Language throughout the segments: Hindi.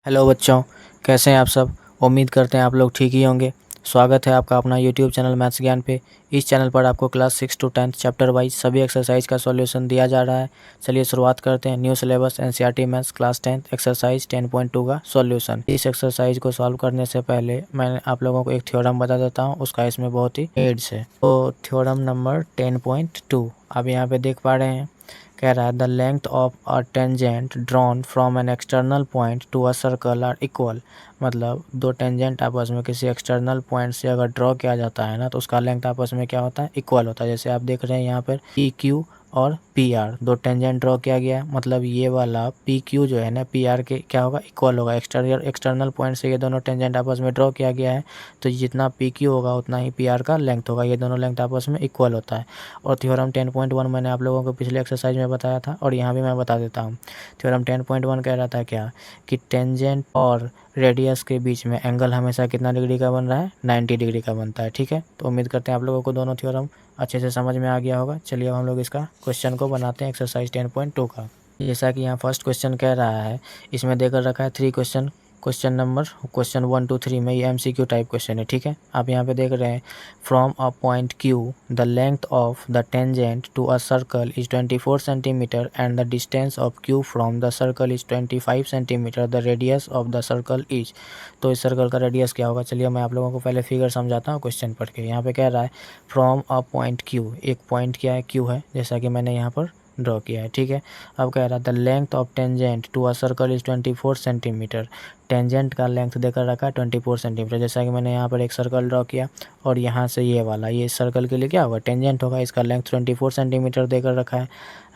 हेलो बच्चों, कैसे हैं आप सब। उम्मीद करते हैं आप लोग ठीक ही होंगे। स्वागत है आपका अपना यूट्यूब चैनल मैथ्स ज्ञान पे। इस चैनल पर आपको क्लास 6 to 10 चैप्टर वाइज सभी एक्सरसाइज का सॉल्यूशन दिया जा रहा है। चलिए शुरुआत करते हैं। New syllabus NCERT maths class 10 exercise 10.2 का सॉल्यूशन। इस एक्सरसाइज को सॉल्व करने से पहले मैं आप लोगों को एक थ्योरम बता देता हूँ, उसका इसमें बहुत ही एड्स है। तो थ्योरम नंबर 10.2 आप यहाँ पे देख पा रहे हैं। कह रहा है the length of a tangent drawn from an external point to a circle are equal. मतलब दो टेंजेंट आपस में किसी एक्सटर्नल पॉइंट से अगर ड्रॉ किया जाता है ना, तो उसका लेंथ आपस में क्या होता है, इक्वल होता है। जैसे आप देख रहे हैं यहाँ पर पी क्यू और पी आर दो टेंजेंट ड्रॉ किया गया है। मतलब ये वाला पी क्यू जो है ना, पी आर के क्या होगा, इक्वल होगा। एक्सटर्नल पॉइंट से ये दोनों टेंजेंट आपस में ड्रॉ किया गया है, तो जितना पी क्यू होगा उतना ही पी आर का लेंथ होगा। ये दोनों लेंथ आपस में इक्वल होता है। और थ्योरम 10.1 मैंने आप लोगों को पिछले एक्सरसाइज में बताया था, और यहाँ भी मैं बता देता हूँ। थ्योरम 10.1 कह रहा था क्या, कि टेंजेंट और रेडियस के बीच में एंगल हमेशा कितना डिग्री का बन रहा है, 90 डिग्री का बनता है। ठीक है, तो उम्मीद करते हैं आप लोगों को दोनों थ्योरम अच्छे से समझ में आ गया होगा। चलिए अब हम लोग इसका क्वेश्चन को बनाते हैं, एक्सरसाइज 10.2 का। जैसा कि यहाँ फर्स्ट क्वेश्चन कह रहा है, इसमें देकर रखा है 3 क्वेश्चन। क्वेश्चन 1 to 3 में ये MCQ टाइप क्वेश्चन है। ठीक है, आप यहाँ पे देख रहे हैं, from a point Q the length of the tangent to a circle is 24 centimetre and the distance of Q from the circle is 25 centimetre. The radius of the circle is. तो इस सर्कल का रेडियस क्या होगा। चलिए मैं आप लोगों को पहले फिगर समझाता हूँ क्वेश्चन पढ़ के। यहाँ पे कह रहा है फ्रॉम अ पॉइंट Q, एक पॉइंट क्या है, Q है, जैसा कि मैंने यहाँ पर ड्रॉ किया है। ठीक है, अब कह रहा है the length of tangent to a circle is 24 centimetre. Tangent का लेंथ देकर रखा है 24 सेंटीमीटर। जैसा कि मैंने यहाँ पर एक सर्कल ड्रॉ किया, और यहाँ से ये वाला, ये सर्कल के लिए क्या होगा, टेंजेंट होगा। इसका लेंथ 24 सेंटीमीटर देकर रखा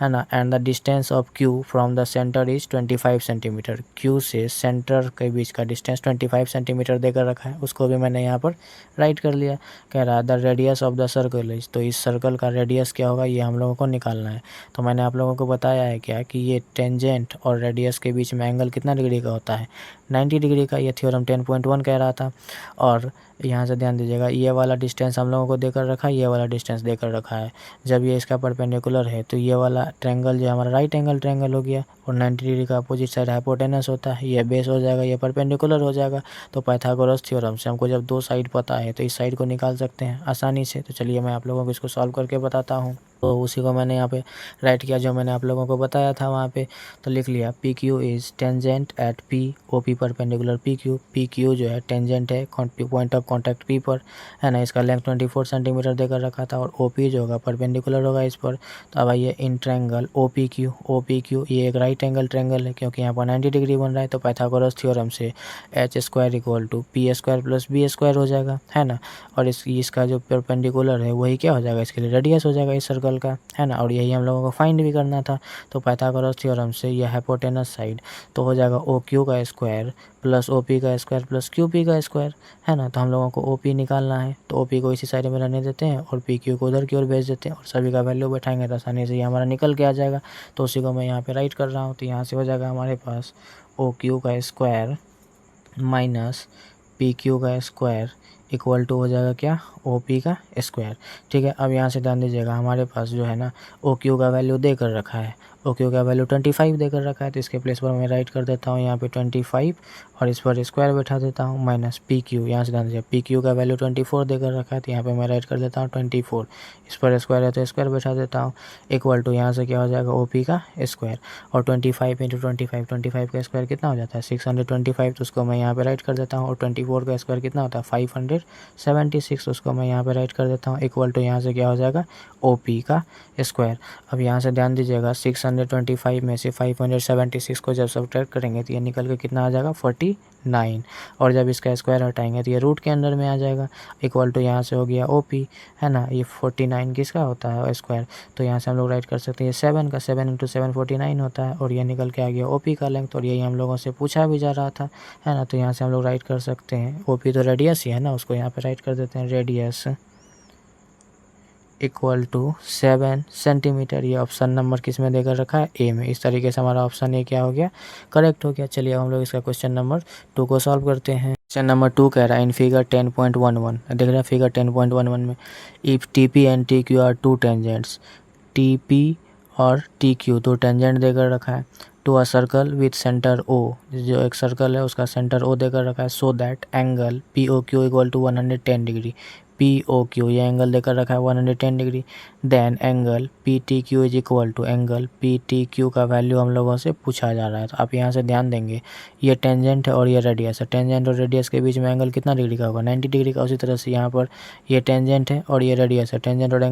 है ना। And the distance of Q from the centre is 25 centimetre. Q से सेंटर के बीच का डिस्टेंस 25 सेंटीमीटर देकर रखा है, उसको भी मैंने यहाँ पर राइट कर लिया। कह रहा है the radius of the circle is. तो इस सर्कल का रेडियस क्या होगा, ये हम लोगों को निकालना है। तो मैंने आप लोगों को बताया है क्या, कि ये टेंजेंट और रेडियस के बीच में एंगल कितना डिग्री का होता है, 90 डिग्री का। ये थ्योरम 10.1 कह रहा था। और यहाँ से ध्यान दीजिएगा, ये वाला डिस्टेंस हम लोगों को देकर रखा है, ये वाला डिस्टेंस देकर रखा है। जब ये इसका परपेंडिकुलर है, तो ये वाला ट्रायंगल जो हमारा राइट एंगल ट्रायंगल हो गया, और 90 डिग्री का अपोजिट साइड हाइपोटेनस होता है। ये बेस हो जाएगा, ये परपेंडिकुलर हो जाएगा। तो पाइथागोरस थ्योरम से हमको जब दो साइड पता है, तो इस साइड को निकाल सकते हैं आसानी से। तो चलिए मैं आप लोगों को इसको सॉल्व करके बताता हूँ। तो उसी को मैंने यहाँ पे राइट किया, जो मैंने आप लोगों को बताया था वहाँ पे। तो लिख लिया P Q is tangent at P O P perpendicular P Q. P Q जो है टेंजेंट है पॉइंट ऑफ कॉन्टैक्ट पी पर, है ना। इसका लेंथ 24 सेंटीमीटर देकर रखा था, और ओ पी जो होगा परपेंडिकुलर होगा इस पर। तो अब आइए in triangle O P Q, ये एक राइट एंगल ट्रायंगल है, क्योंकि यहाँ पर 90 डिग्री बन रहा है। तो पाइथागोरस थ्योरम से H square equal to P square plus B square हो जाएगा, है ना। और इसका जो परपेंडिकुलर है वही क्या हो जाएगा, इसके लिए रेडियस हो जाएगा इस सर्कल का, है ना। और यही हम लोगों को फाइंड भी करना था। तो पाइथागोरस थ्योरम से यह हाइपोटेनस साइड तो हो जाएगा ओ क्यू का स्क्वायर प्लस ओ पी का स्क्वायर प्लस क्यू पी का स्क्वायर, है ना। तो हम लोगों को ओ पी निकालना है, तो ओ पी को इसी साइड में रहने देते हैं, और पी क्यू को उधर की ओर भेज देते हैं, और सभी का वैल्यू बैठाएंगे तो आसानी से ये हमारा निकल के आ जाएगा। तो उसी को मैं यहाँ पे राइट कर रहा हूँ। तो यहाँ से हो जाएगा हमारे पास ओ क्यू का स्क्वायर माइनस पी क्यू का स्क्वायर इक्वल टू हो जाएगा क्या, ओ पी का स्क्वायर। ठीक है, अब यहाँ से ध्यान दीजिएगा, हमारे पास जो है ना ओ क्यू का वैल्यू देकर रखा है, ओ क्यू का वैल्यू 25 देकर रखा है। तो इसके प्लेस पर मैं राइट कर देता हूँ यहाँ पे 25, और इस पर स्क्वायर बैठा देता हूँ, माइनस पी क्यू। यहाँ से ध्यान दीजिए, पी क्यू का वैल्यू 24 देकर रखा है, तो यहाँ पे मैं राइट कर देता हूँ 24। इस पर स्क्वायर है तो स्क्वायर बैठा देता हूँ, इक्वल टू यहाँ से क्या हो जाएगा, ओ पी का स्क्वायर। और 25 इंटू 25 का स्क्वायर कितना हो जाता है, 625। तो उसको मैं यहाँ पे राइट कर देता हूँ। और 24 का स्क्वायर कितना होता है, 576। उसको मैं यहाँ पे राइट कर देता हूँ, इक्वल टू यहाँ से क्या हो जाएगा, ओ पी का स्क्वायर। अब यहाँ से ध्यान दीजिएगा, 625 में से 576 को जब सब्ट्रैक्ट करेंगे, तो ये निकल के कितना आ जाएगा, 49। और जब इसका स्क्वायर हटाएंगे तो ये रूट के अंदर में आ जाएगा, इक्वल टू यहाँ से हो गया ओ पी, है ना। ये 49 किसका होता है, स्क्वायर। तो यहाँ से हम लोग राइट कर सकते हैं 7 का, 7 इंटू 7 49 होता है, और ये निकल के आ गया ओ पी का लेंथ। और यही हम लोगों से पूछा भी जा रहा था, है ना। तो यहाँ से हम लोग राइट कर सकते हैं, ओ पी तो रेडियस ही है ना, उसको यहाँ पे राइट कर देते हैं, रेडियस इक्वल टू 7 सेंटीमीटर। ये ऑप्शन नंबर किस में देकर रखा है, ए में। इस तरीके से हमारा ऑप्शन ए क्या हो गया, करेक्ट हो गया। चलिए अब हम लोग इसका क्वेश्चन नंबर 2 को सॉल्व करते हैं। क्वेश्चन नंबर 2 कह रहा है इन फिगर 10.11, देख रहे हैं फिगर 10.11 में, if T P and T Q are two tangents, T P और टी क्यू दो टेंजेंट देकर रखा है, to a circle with centre O, जो एक सर्कल है उसका सेंटर ओ देकर रखा है, so that angle P O Q equal to 110 degree, P O Q ये एंगल देकर रखा है 110 degree. Then angle P T Q is equal to, angle P T Q का वैल्यू हम लोगों से पूछा जा रहा है। तो आप यहाँ से ध्यान देंगे ये टेंजेंट है और ये रेडियस है, टेंजेंट और रेडियस के बीच में एंगल कितना डिग्री का होगा, 90 डिग्री का। उसी तरह से यहाँ पर ये टेंजेंट है और ये रेडियस है, टेंजेंट और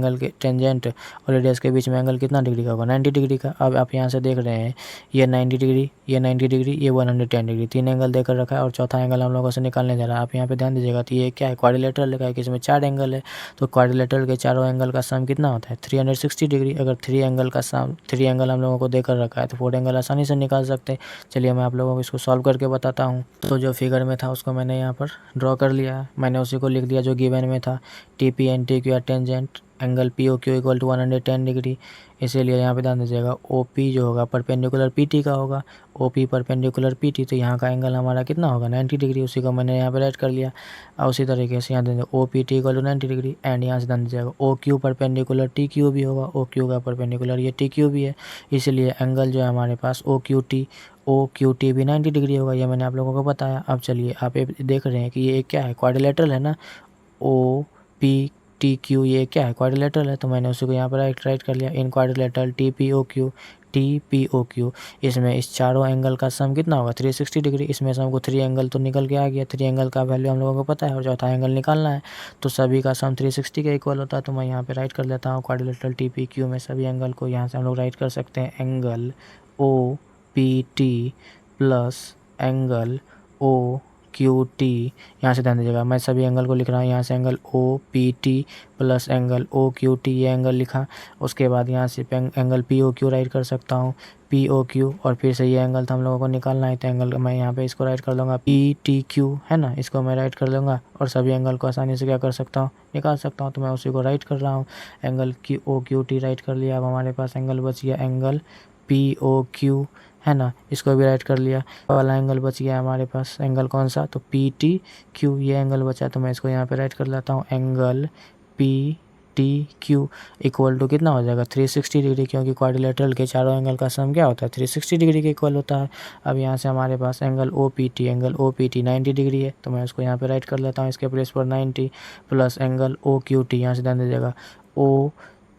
रेडियस के बीच में एंगल कितना डिग्री का होगा, 90 डिग्री का। अब आप यहाँ से देख रहे हैं ये 90 डिग्री, ये 90 डिग्री, ये 110 डिग्री, तीन एंगल देकर रखा है और चौथा एंगल हम लोगों से निकालने जा रहा है। आप यहाँ पे ध्यान दीजिएगा, तो ये क्या है, क्वाड्रिलेटरल लिखा है कि इसमें 4 एंगल है, तो क्वाड्रिलेटरल के चारों एंगल का सम कितना होता है 360 डिग्री। अगर 3 एंगल हम लोगों को देकर रखा है तो 4 एंगल आसानी से निकाल सकते हैं। चलिए मैं आप लोगों को इसको सॉल्व करके बताता हूँ। तो जो फिगर में था उसको मैंने यहाँ पर ड्रॉ कर लिया है, मैंने उसी को लिख दिया जो गिवन में था, T P and T Q tangent angle P O Q equal to 110 degree. इसीलिए यहाँ पे ध्यान दीजिएगा ओ पी जो होगा परपेंडिकुलर पी टी का होगा, O P perpendicular P T, तो यहाँ का एंगल हमारा कितना होगा 90 डिग्री, उसी को मैंने यहाँ पे राइट कर लिया। और उसी तरीके से यहाँ दीजिए O P T equal to 90 degree and यहाँ से ध्यान दीजिएगा O Q perpendicular T Q भी होगा, ओ क्यू का परपेंडिकुलर ये टी क्यू भी है, इसलिए एंगल जो है हमारे पास ओ क्यू टी भी 90 डिग्री होगा, ये मैंने आप लोगों को बताया। अब चलिए आप ये देख रहे हैं कि ये क्या है, क्वाड्रिलेटरल है ना, ओ पी टी क्यू ये क्या है, क्वाड्रिलेटरल है, तो मैंने उसी को यहाँ पर राइट कर लिया। In quadrilateral T P O Q, इसमें इस चारों एंगल का सम कितना होगा 360 डिग्री। इसमें से हमको 3 एंगल तो निकल के आ गया, 3 एंगल का वैल्यू हम लोगों को पता है और चौथा एंगल निकालना है, तो सभी का सम 360 के इक्वल होता है। तो मैं यहाँ पे राइट कर लेता हूँ क्वाड्रिलेटरल टी पी क्यू में सभी एंगल को, यहाँ से हम लोग राइट कर सकते हैं angle O P T plus angle O Q T. यहाँ से ध्यान दीजिएगा मैं सभी एंगल को लिख रहा हूँ, यहाँ से angle O P T plus angle O Q T ये एंगल लिखा। उसके बाद यहाँ से angle P O Q write कर सकता हूँ, पी ओ क्यू, और फिर से ये एंगल तो हम लोगों को निकालना है, तो एंगल मैं यहाँ पे इसको राइट कर लूँगा पी टी क्यू है ना, इसको मैं राइट कर लूँगा और सभी एंगल को आसानी से क्या कर सकता हूँ निकाल सकता हूँ, तो मैं उसी को राइट कर रहा हूँ। एंगल की ओ क्यू टी राइट कर लिया। अब हमारे पास एंगल बच गया एंगल पी ओ क्यू है ना, इसको भी राइट कर लिया। वाला एंगल बच गया हमारे पास, एंगल कौन सा, तो पी टी क्यू ये एंगल बचा, तो मैं इसको यहाँ पे राइट कर लेता हूँ angle P T Q equal to कितना हो जाएगा 360 डिग्री, क्योंकि क्वाड्रिलेटरल के चारों एंगल का सम क्या होता है 360 डिग्री के इक्वल होता है। अब यहाँ से हमारे पास angle O P T 90 degree है, तो मैं उसको यहाँ पे राइट कर लेता हूँ इसके प्लेस पर 90 plus angle O Q T, यहाँ से ध्यान दीजिएगा ओ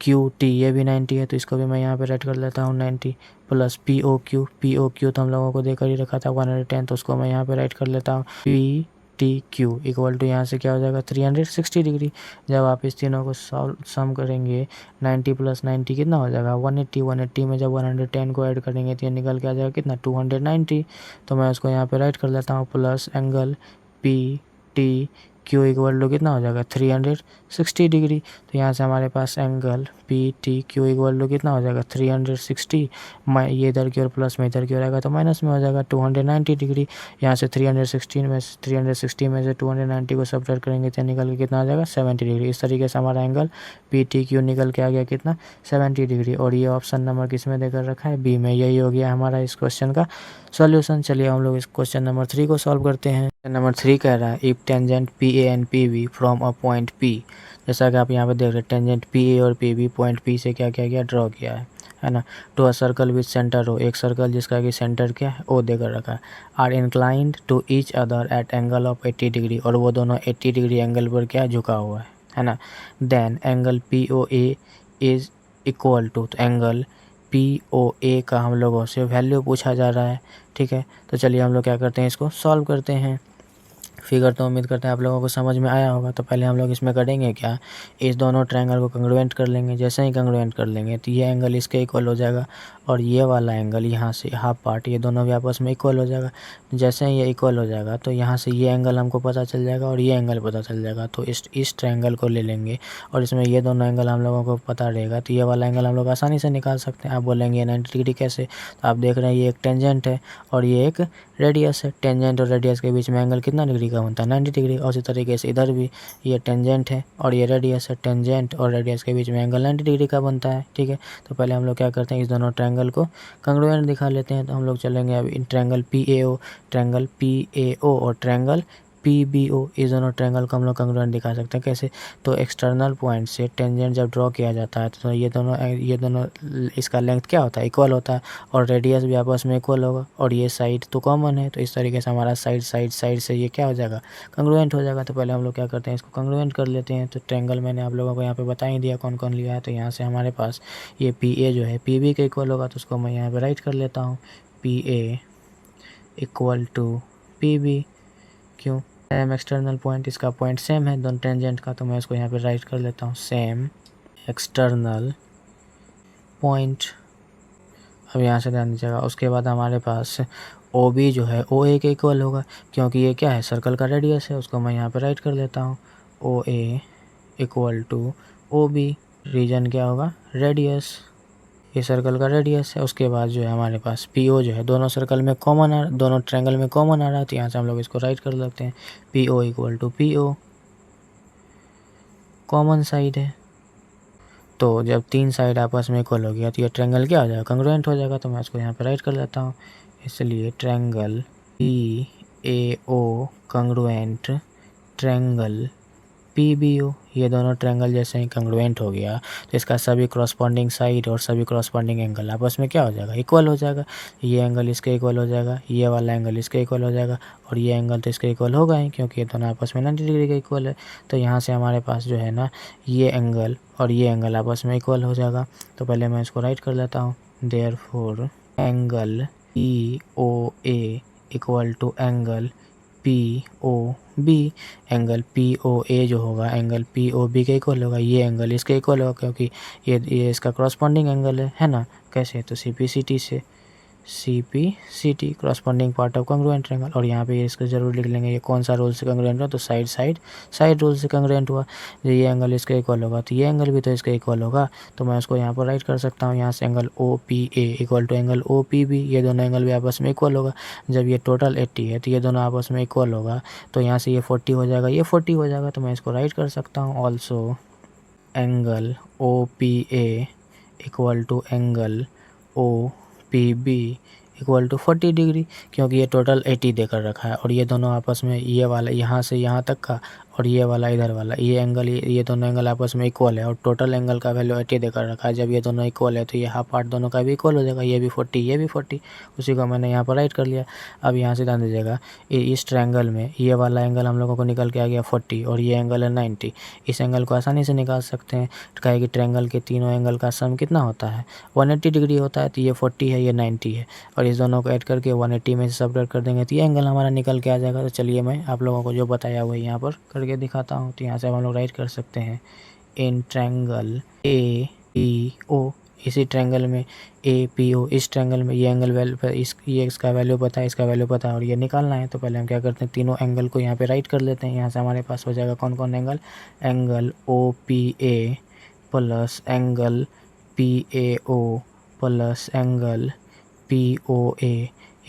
क्यू टी ये भी 90 है, तो इसको भी मैं यहाँ पे राइट कर लेता हूँ 90 प्लस पी ओ क्यू तो हम लोगों को देकर ही रखा था 110, तो उसको मैं यहाँ पे राइट कर लेता हूँ P T Q equal to यहाँ से क्या हो जाएगा 360 डिग्री। जब आप इस तीनों को सम करेंगे 90 प्लस 90 कितना हो जाएगा 180 में जब 110 को ऐड करेंगे तो ये निकल के आ जाएगा कितना 290, तो मैं उसको यहाँ पे राइट कर लेता हूँ plus angle P T Q equal to कितना हो जाएगा 360 डिग्री। तो यहाँ से हमारे पास angle P T Q equal to कितना हो जाएगा 360, मैं ये इधर की ओर प्लस में इधर की ओर आएगा तो माइनस में हो जाएगा 290 डिग्री। यहाँ से 360 में से 290 को सब्ट्रैक्ट करेंगे तो निकल के कितना आ जाएगा 70 डिग्री। इस तरीके से हमारा एंगल पी टी क्यू निकल के आ गया कितना 70 डिग्री, और ये ऑप्शन नंबर किस में देकर रखा है बी में। यही हो गया हमारा इस क्वेश्चन का सॉल्यूशन। चलिए हम लोग इस क्वेश्चन नंबर 3 को सॉल्व करते हैं। नंबर 3 कह रहा है if tangent P A and P B from a point P, जैसा कि आप यहाँ पे देख रहे हैं टेंजेंट पी ए और पी बी पॉइंट पी से क्या किया गया ड्रॉ किया है ना, to a circle with centre O, एक सर्कल जिसका कि सेंटर क्या है ओ देकर रखा है, are inclined to each other at angle of 80 degree, और वो दोनों 80 डिग्री एंगल पर क्या झुका हुआ है ना। Then angle P O A is equal to, तो एंगल पी ओ ए का हम लोगों से वैल्यू पूछा जा रहा है, ठीक है। तो चलिए हम लोग क्या करते हैं इसको सॉल्व करते हैं। फिगर तो उम्मीद करते हैं आप लोगों को समझ में आया होगा। तो पहले हम लोग इसमें करेंगे क्या, इस दोनों ट्रायंगल को कंग्रुएंट कर लेंगे। जैसे ही कंग्रुएंट कर लेंगे तो ये एंगल इसके इक्वल हो जाएगा और ये वाला एंगल यहाँ से हाफ पार्ट ये दोनों भी आपस में इक्वल हो जाएगा। जैसे ही ये इक्वल हो जाएगा तो यहाँ से ये एंगल हमको पता चल जाएगा और ये एंगल पता चल जाएगा, तो इस ट्रायंगल को ले लेंगे और इसमें ये दोनों एंगल हम लोगों को पता रहेगा, तो ये वाला एंगल हम लोग आसानी से निकाल सकते हैं। आप बोलेंगे 90 डिग्री कैसे, तो आप देख रहे हैं ये एक टेंजेंट है और ये एक रेडियस है, टेंजेंट और रेडियस के बीच में एंगल कितना डिग्री का बनता है 90 डिग्री। और इसी तरीके से इधर भी ये टेंजेंट है और ये रेडियस है, टेंजेंट और रेडियस के बीच में एंगल 90 डिग्री का बनता है, ठीक है। तो पहले हम लोग क्या करते हैं इस दोनों ट्रायंगल को कंग्रुएंट दिखा लेते हैं। तो हम लोग चलेंगे अब इन ट्रायंगल पी ए ओ और ट्रायंगल PBO, इस दोनों ट्रायंगल को हम लोग कंग्रुएंट दिखा सकते हैं। कैसे? तो एक्सटर्नल पॉइंट से टेंजेंट जब ड्रॉ किया जाता है तो ये दोनों इसका लेंथ क्या होता है? इक्वल होता है, और रेडियस भी आपस में इक्वल होगा, और ये साइड तो कॉमन है, तो इस तरीके से हमारा साइड से ये क्या हो जाएगा? कंग्रुएंट हो जाएगा। तो पहले हम लोग क्या करते हैं, इसको कंग्रुएंट कर लेते हैं। तो ट्रायंगल मैंने आप लोगों को यहाँ पे बता ही दिया कौन कौन लिया है। तो यहाँ से हमारे पास ये PA जो है PB के इक्वल होगा, तो उसको मैं यहाँ पे राइट कर लेता हूँ, PA इक्वल टू PB। क्यों? सेम एक्सटर्नल पॉइंट, इसका पॉइंट सेम है दोनों टेंजेंट का, तो मैं इसको यहाँ पे राइट कर लेता हूँ, सेम एक्सटर्नल पॉइंट। अब यहाँ से ध्यान दीजिएगा, उसके बाद हमारे पास OB जो है OA के इक्वल होगा, क्योंकि ये क्या है? सर्कल का रेडियस है, उसको मैं यहाँ पे राइट कर लेता हूँ, OA equal to OB। Reason क्या होगा? रेडियस, ये सर्कल का रेडियस है। उसके बाद जो है हमारे पास PO जो है दोनों सर्कल में कॉमन दोनों ट्रायंगल में कॉमन आ रहा है, तो यहाँ से हम लोग इसको राइट कर सकते हैं, PO equal to PO, common side है। तो जब तीन साइड आपस में इक्वल हो गया तो ये ट्रायंगल क्या हो जाएगा? कंग्रुएंट हो जाएगा। तो मैं इसको यहाँ पे राइट कर लेता हूँ, इसलिए triangle PAO congruent triangle PBO, ये दोनों ट्रायंगल जैसे ही कंग्रुएंट हो गया तो इसका सभी करस्पॉन्डिंग साइड और सभी करस्पॉन्डिंग एंगल आपस में क्या हो जाएगा? इक्वल हो जाएगा। ये एंगल इसके इक्वल हो जाएगा, ये वाला एंगल इसके इक्वल हो जाएगा, और ये एंगल तो इसके इक्वल होगा ही, क्योंकि ये दोनों आपस में 90 डिग्री के इक्वल है। तो यहाँ से हमारे पास जो है ना, ये एंगल और ये एंगल आपस में इक्वल हो जाएगा। तो पहले मैं इसको राइट कर लेता हूँ, therefore angle POA equal to angle POB। Angle POA जो होगा एंगल POB के इक्वल होगा, ये एंगल इसके इक्वल होगा, क्योंकि ये इसका करस्पॉन्डिंग एंगल है ना। कैसे? तो CPCT से, CPCT corresponding part of congruent triangle. और यहाँ पे इसको जरूर लिख लेंगे, ये कौन सा रूल से कंग्रुएंट हुआ? तो साइड रूल से कंग्रुएंट हुआ। ये एंगल इसके इक्वल होगा तो ये एंगल भी तो इसके इक्वल होगा, तो मैं उसको यहाँ पर राइट कर सकता हूँ। यहाँ से angle OPA equal to angle OPB, ये दोनों एंगल भी आपस में इक्वल होगा। जब ये टोटल 80 है तो ये दोनों आपस में इक्वल होगा, तो यहाँ से ये 40 हो जाएगा, ये 40 हो जाएगा, तो मैं इसको राइट कर सकता हूँ। Also angle OPA equal to angle OPB equal to 40 degree, क्योंकि ये टोटल 80 देकर रखा है, और ये दोनों आपस में, ये वाला यहाँ से यहाँ तक का और ये वाला इधर वाला, ये एंगल, ये दोनों एंगल आपस में इक्वल है, और टोटल एंगल का वैल्यू 80 देकर रखा है। जब ये दोनों इक्वल है तो ये हाफ पार्ट दोनों का भी इक्वल हो जाएगा, ये भी 40 ये भी 40, उसी को मैंने यहाँ पर राइट कर लिया। अब यहाँ से ध्यान दीजिएगा, इस ट्रायंगल में ये वाला एंगल हम लोगों को निकल के आ गया 40, और ये एंगल है 90। इस एंगल को आसानी से निकाल सकते हैं, कहे कि ट्रायंगल के तीनों एंगल का सम कितना होता है? 180 डिग्री होता है। तो ये 40 है, ये 90 है, और इस दोनों को ऐड करके 180 में से सब्ट्रैक्ट कर देंगे तो ये एंगल हमारा निकल के आ जाएगा। तो चलिए मैं आप लोगों को जो बताया हुआ यहाँ पर करके दिखाता हूँ। तो यहाँ से हम लोग राइट कर सकते हैं, इन ट्रायंगल APO, इसी ट्रायंगल में APO, इस ट्रायंगल में ये एंगल वैल्यू पर ये इसका वैल्यू पता है, इसका वैल्यू पता है, और ये निकालना है। तो पहले हम क्या करते हैं, तीनों एंगल को यहाँ पे राइट कर लेते हैं। यहाँ से हमारे पास हो जाएगा कौन कौन angle? Angle OPA plus angle PAO plus angle POA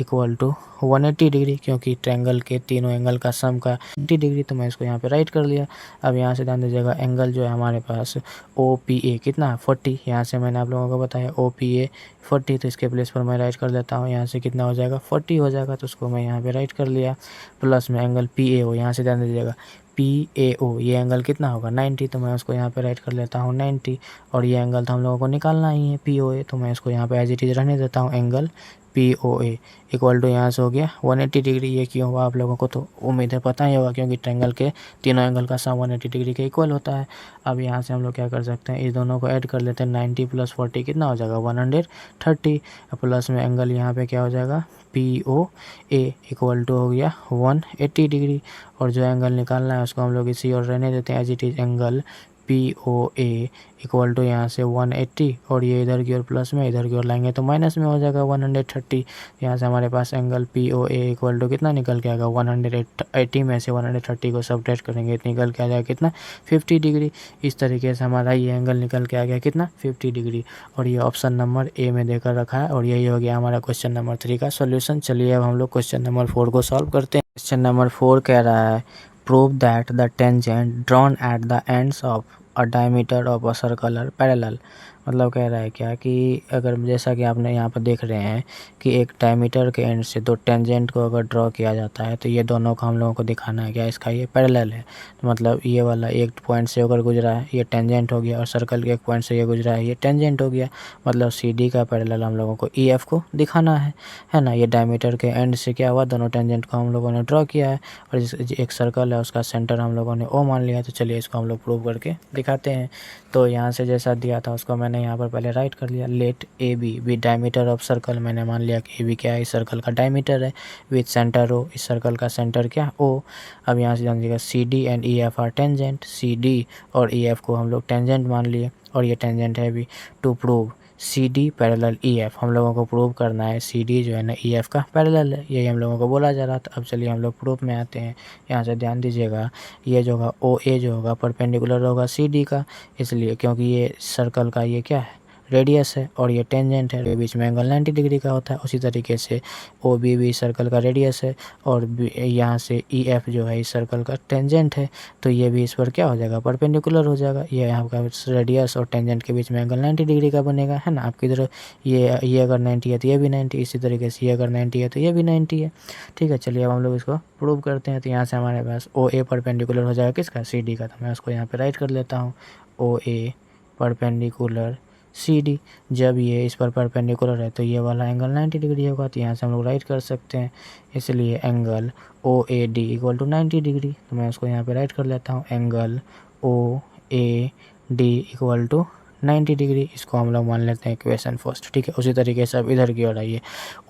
equal to 180 degree, क्योंकि ट्रायंगल के तीनों एंगल का सम का 80 डिग्री, तो मैं इसको यहाँ पे राइट कर लिया। अब यहाँ से ध्यान दीजिएगा, एंगल जो है हमारे पास OPA कितना है? 40। यहाँ से मैंने आप लोगों को बताया OPA 40, तो इसके प्लेस पर मैं राइट कर देता हूँ। यहाँ से कितना हो जाएगा? 40 हो जाएगा, तो उसको मैं यहाँ पे राइट कर लिया। प्लस में एंगल PAO, यहाँ से ध्यान दीजिएगा, PAO ये एंगल कितना होगा? 90, तो मैं उसको यहाँ पे राइट कर लेता हूँ 90, और ये एंगल तो हम लोगों को निकालना ही है POA, तो मैं इसको यहाँ पे एज इट इज रहने देता हूँ। एंगल POA इक्वल टू यहाँ से हो गया 180 डिग्री। ये क्यों हुआ आप लोगों को तो उम्मीद है पता ही होगा, क्योंकि ट्रायंगल के तीनों एंगल का सम 180 डिग्री के इक्वल होता है। अब यहाँ से हम लोग क्या कर सकते हैं, इस दोनों को ऐड कर लेते हैं। 90 प्लस 40 कितना हो जाएगा? 130, प्लस में एंगल यहाँ पे क्या हो जाएगा? POA इक्वल टू हो गया 180 डिग्री, और जो एंगल निकालना है उसको हम लोग इसी और रहने देते हैं as it is. Angle POA equal to यहाँ से 180, और ये इधर की ओर प्लस में, इधर की ओर लाएंगे तो माइनस में हो जाएगा 130। यहाँ से हमारे पास एंगल POA इक्वल टू कितना निकल के आएगा? 180 में से 130 को सब्ट्रैक्ट करेंगे तो निकल के आ जाएगा कितना? 50 डिग्री। इस तरीके से हमारा ये एंगल निकल के आ गया कितना? 50 डिग्री, और ये ऑप्शन नंबर A में देकर रखा है, और यही हो गया हमारा क्वेश्चन नंबर 3 का सोल्यूशन। चलिए अब हम लोग क्वेश्चन नंबर 4 को सॉल्व करते हैं। क्वेश्चन नंबर 4 कह रहा है, prove that the tangent drawn at the ends of a diameter of a circle are parallel मतलब कह रहा है क्या कि अगर जैसा कि आपने यहाँ पर देख रहे हैं कि एक डायमीटर के एंड से दो टेंजेंट को अगर ड्रॉ किया जाता है तो ये दोनों को हम लोगों को दिखाना है क्या इसका ये पैरेलल है। तो मतलब ये वाला एक पॉइंट से अगर गुजरा है ये टेंजेंट हो गया और सर्कल के एक पॉइंट से ये गुजरा है ये टेंजेंट हो गया। मतलब सी डी का पैरेलल हम लोगों को ई एफ को दिखाना है ना। ये डायमीटर के एंड से क्या हुआ दोनों टेंजेंट को हम लोगों ने ड्रॉ किया है और एक सर्कल है उसका सेंटर हम लोगों ने ओ मान लिया। तो चलिए इसको हम लोग प्रूव करके दिखाते हैं। तो यहाँ से जैसा दिया था उसको मैंने यहाँ पर पहले राइट कर लिया। Let A B diameter of circle, मैंने मान लिया कि ए बी क्या है इस सर्कल का डायमीटर है विथ सेंटर ओ, इस सर्कल का सेंटर क्या ओ। अब यहाँ से जान लीजिएगा C D and E F are tangent, C D और ई एफ को हम लोग टेंजेंट मान लिए और ये टेंजेंट है भी। To prove C D parallel E F, हम लोगों को प्रूव करना है सी डी जो है ना ई एफ का पैरेलल है, यही हम लोगों को बोला जा रहा था। अब चलिए हम लोग प्रूफ में आते हैं। यहाँ से ध्यान दीजिएगा ये जो होगा ओ ए जो होगा परपेंडिकुलर होगा सी डी का, इसलिए क्योंकि ये सर्कल का ये क्या है रेडियस है और ये टेंजेंट है, बीच में एंगल 90 डिग्री का होता है। उसी तरीके से ओ बी भी सर्कल का रेडियस है और यहाँ से ई एफ जो है इस सर्कल का टेंजेंट है, तो ये भी इस पर क्या हो जाएगा परपेंडिकुलर हो जाएगा। ये यहाँ का रेडियस और टेंजेंट के बीच में एंगल 90 डिग्री का बनेगा, है ना। आपकी तरफ ये अगर 90 है तो ये भी 90, इसी तरीके से ये अगर 90 है तो ये भी 90 है। ठीक है, चलिए अब हम लोग इसको प्रूव करते हैं। तो यहाँ से हमारे पास ओ ए परपेंडिकुलर हो जाएगा किसका सी डी का। तो मैं उसको यहाँ पे राइट कर लेता हूँ ओ ए परपेंडिकुलर सी डी। जब ये इस पर परपेंडिकुलर है तो ये वाला एंगल 90 डिग्री होगा, तो यहाँ से हम लोग राइट कर सकते हैं। इसलिए angle O A D equal to 90 degree. तो मैं उसको यहाँ पे राइट कर लेता हूँ angle O A D equal to 90 degree. इसको हम लोग मान लेते हैं इक्वेशन फर्स्ट। ठीक है, उसी तरीके से अब इधर की ओर आइए।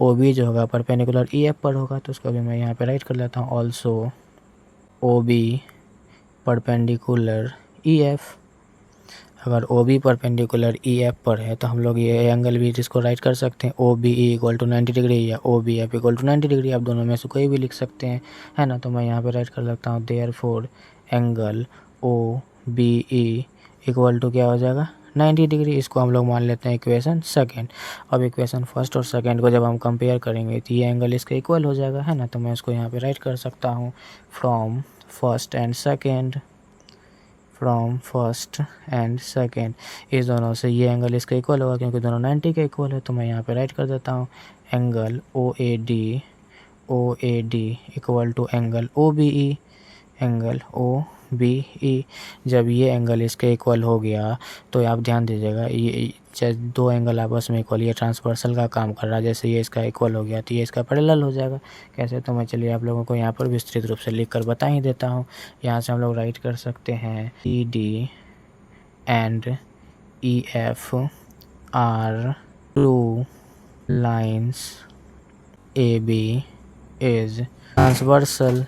ओ बी जो होगा परपेंडिकुलर ई एफ पर होगा, तो उसको भी मैं यहाँ पे राइट कर लेता हूँ also O B perpendicular E F. अगर O B perpendicular E F पर है तो हम लोग ये एंगल भी इसको राइट कर सकते हैं O B E equal to 90 degree या O B F equal to 90 degree. आप दोनों में से कोई भी लिख सकते हैं, है ना। तो मैं यहाँ पे राइट कर लगता हूँ therefore angle O B E equal to क्या हो जाएगा 90 डिग्री। इसको हम लोग मान लेते हैं इक्वेशन सेकेंड। अब इक्वेशन फर्स्ट और सेकेंड को जब हम कंपेयर करेंगे तो ये एंगल इसके इक्वल हो जाएगा, है ना। तो मैं इसको यहाँ पे राइट कर सकता हूँ from first and second, from first and second इस दोनों से ये एंगल इसका इक्वल होगा क्योंकि दोनों 90 के इक्वल है। तो मैं यहाँ पे राइट कर देता हूँ angle O A D equal to angle O B E, angle O B E. जब ये एंगल इसके इक्वल हो गया तो आप ध्यान दीजिएगा ये दो एंगल आपस में इक्वल, ये ट्रांसवर्सल का काम कर रहा है। जैसे ये इसका इक्वल हो गया तो ये इसका पैरेलल हो जाएगा। कैसे, तो मैं चलिए आप लोगों को यहाँ पर विस्तृत रूप से लिख कर बता ही देता हूँ। यहाँ से हम लोग राइट कर सकते हैं E D and E F are two lines A B is transversal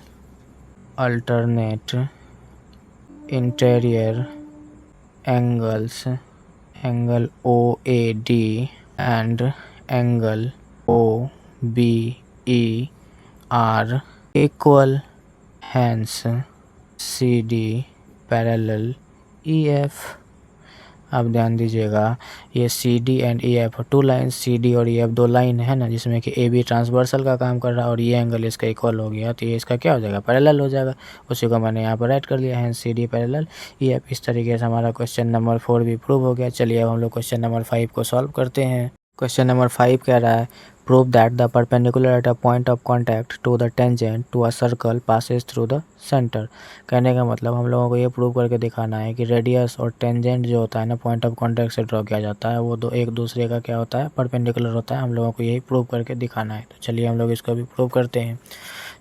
alternate interior angles, angle OAD and angle OBE are equal, hence CD parallel EF। अब ध्यान दीजिएगा ये C D and E F two line, C D और ई एफ दो लाइन है ना, जिसमें कि ए बी ट्रांसवर्सल का काम कर रहा है और ये एंगल इसका इक्वल हो गया तो ये इसका क्या हो जाएगा पैरेलल हो जाएगा। उसी को मैंने यहाँ पर राइट कर लिया है C D parallel E F. इस तरीके से हमारा क्वेश्चन नंबर 4 भी प्रूव हो गया। चलिए अब हम लोग क्वेश्चन नंबर 5 को सॉल्व करते हैं। क्वेश्चन नंबर 5 कह रहा है prove that the perpendicular at a point of contact to the tangent to a circle passes through the centre. कहने का मतलब हम लोगों को ये प्रूव करके दिखाना है कि रेडियस और टेंजेंट जो होता है ना पॉइंट ऑफ कॉन्टैक्ट से ड्रॉ किया जाता है वो दो एक दूसरे का क्या होता है परपेंडिकुलर होता है। हम लोगों को यही प्रूव करके दिखाना है। तो चलिए हम लोग इसको भी प्रूव करते हैं।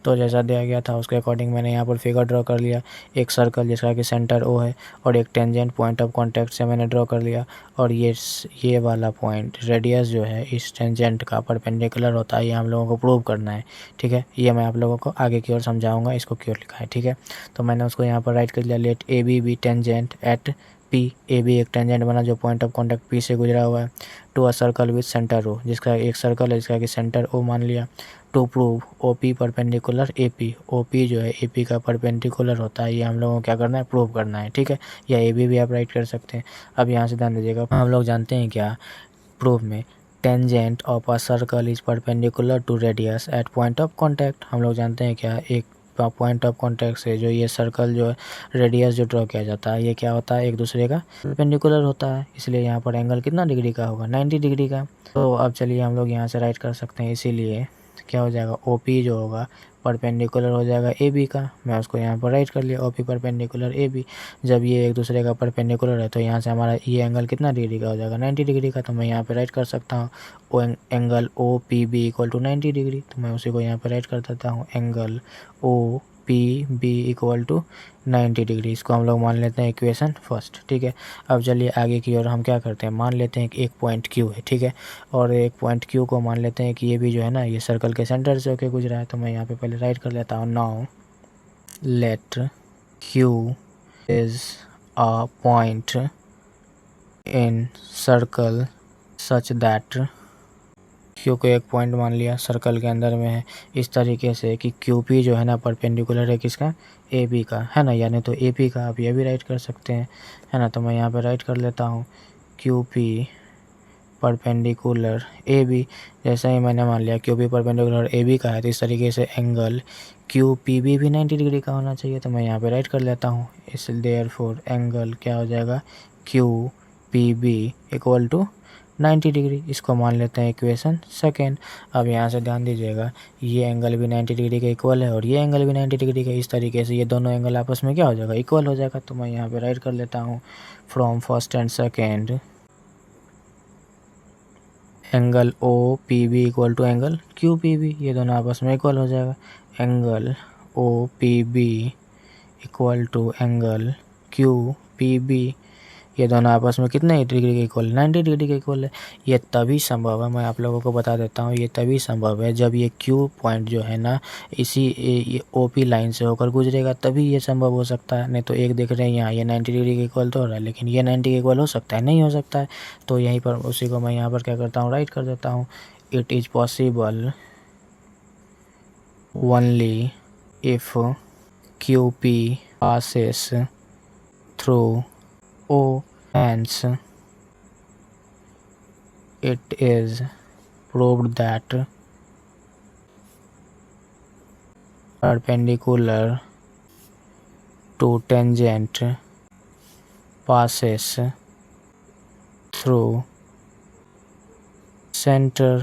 तो जैसा दिया गया था उसके अकॉर्डिंग मैंने यहाँ पर फिगर ड्रॉ कर लिया। एक सर्कल जिसका कि सेंटर ओ है और एक टेंजेंट पॉइंट ऑफ कॉन्टैक्ट से मैंने ड्रॉ कर लिया और ये वाला पॉइंट रेडियस जो है इस टेंजेंट का परपेंडिकुलर होता है, ये हम लोगों को प्रूव करना है। ठीक है, ये मैं आप लोगों को आगे की ओर समझाऊंगा इसको क्यों लिखा है। ठीक है, तो मैंने उसको यहाँ पर राइट कर लिया let A B tangent at P. A B एक टेंजेंट बना जो पॉइंट ऑफ कॉन्टैक्ट पी से गुजरा हुआ है to a circle with centre O, जिसका एक सर्कल है जिसका कि सेंटर ओ मान लिया। To prove O P perpendicular A P, O P जो है ए पी का परपेंडिकुलर होता है, ये हम लोगों को क्या करना है प्रूव करना है। ठीक है, या ए बी भी आप राइट कर सकते हैं। अब यहाँ से ध्यान दीजिएगा हम लोग जानते हैं क्या प्रूफ में tangent of a circle is perpendicular to radius at point of contact. हम लोग जानते हैं क्या एक पॉइंट ऑफ कॉन्टैक्ट से जो ये सर्कल जो रेडियस जो ड्रॉ किया जाता है ये क्या होता है, एक दूसरे का परपेंडिकुलर होता है, इसलिए यहाँ पर एंगल कितना डिग्री का होगा, 90 डिग्री का। तो अब चलिए हम लोग यहाँ से राइट कर सकते हैं, इसीलिए क्या हो जाएगा, OP जो होगा परपेंडिकुलर हो जाएगा AB का। मैं उसको यहाँ पर राइट कर लिया, OP परपेंडिकुलर AB। जब ये एक दूसरे का परपेंडिकुलर है तो यहाँ से हमारा ये एंगल कितना डिग्री का हो जाएगा, 90 डिग्री का। तो मैं यहाँ पे राइट कर सकता हूँ angle OPB equal to 90 degree. तो मैं उसी को यहाँ पे राइट कर देता हूँ, angle OPB equal to 90 degree. इसको हम लोग मान लेते हैं इक्वेशन फर्स्ट, ठीक है। अब चलिए आगे की ओर हम क्या करते हैं, मान लेते हैं कि एक पॉइंट Q है, ठीक है, और एक पॉइंट Q को मान लेते हैं कि ये भी जो है ना ये सर्कल के सेंटर से होके गुजरा है। तो मैं यहाँ पे पहले राइट कर लेता हूँ, now let Q is a point in circle such that, Q को एक पॉइंट मान लिया सर्कल के अंदर में है, इस तरीके से कि QP जो है ना परपेंडिकुलर है किसका, AB का, है ना, यानी तो AP का। आप ये भी राइट कर सकते हैं, है ना। तो मैं यहाँ पे राइट कर लेता हूँ QP परपेंडिकुलर AB। जैसा ही मैंने मान लिया QP परपेंडिकुलर AB का है, तो इस तरीके से एंगल QPB भी 90 डिग्री का होना चाहिए। तो मैं यहाँ पे राइट कर लेता हूँ, इस देयरफॉर एंगल क्या हो जाएगा, QPB इक्वल टू 90 डिग्री। इसको मान लेते हैं इक्वेशन सेकेंड। अब यहाँ से ध्यान दीजिएगा, ये एंगल भी 90 डिग्री का इक्वल है और ये एंगल भी 90 डिग्री का, इस तरीके से ये दोनों एंगल आपस में क्या हो जाएगा, इक्वल हो जाएगा। तो मैं यहाँ पे राइट कर लेता हूँ, from first and second angle OPB equal to angle QPB, ये दोनों आपस में इक्वल हो जाएगा। Angle OPB equal to angle QPB, ये दोनों आपस में कितने डिग्री के इक्वल, 90 डिग्री के इक्वल है। ये तभी संभव है, मैं आप लोगों को बता देता हूँ, ये तभी संभव है जब ये Q पॉइंट जो है ना इसी ये OP लाइन से होकर गुजरेगा, तभी ये संभव हो सकता है। नहीं तो एक देख रहे हैं यहाँ ये 90 डिग्री के इक्वल तो हो रहा है, लेकिन ये 90 के इक्वल हो सकता है, नहीं हो सकता है। तो यहीं पर उसी को मैं यहाँ पर क्या करता हूँ, राइट कर देता हूँ, it is possible only if QP passes through O, hence it is proved that perpendicular to tangent passes through center।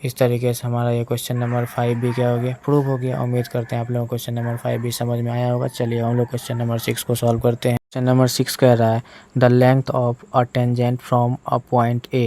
इस तरीके से हमारा ये क्वेश्चन नंबर 5 भी क्या हो गया, प्रूव हो गया। उम्मीद करते हैं आप लोगों को क्वेश्चन नंबर 5 भी समझ में आया होगा। चलिए हम लोग क्वेश्चन नंबर 6 को सॉल्व करते हैं। क्वेश्चन नंबर 6 कह रहा है, the length of a tangent from a point A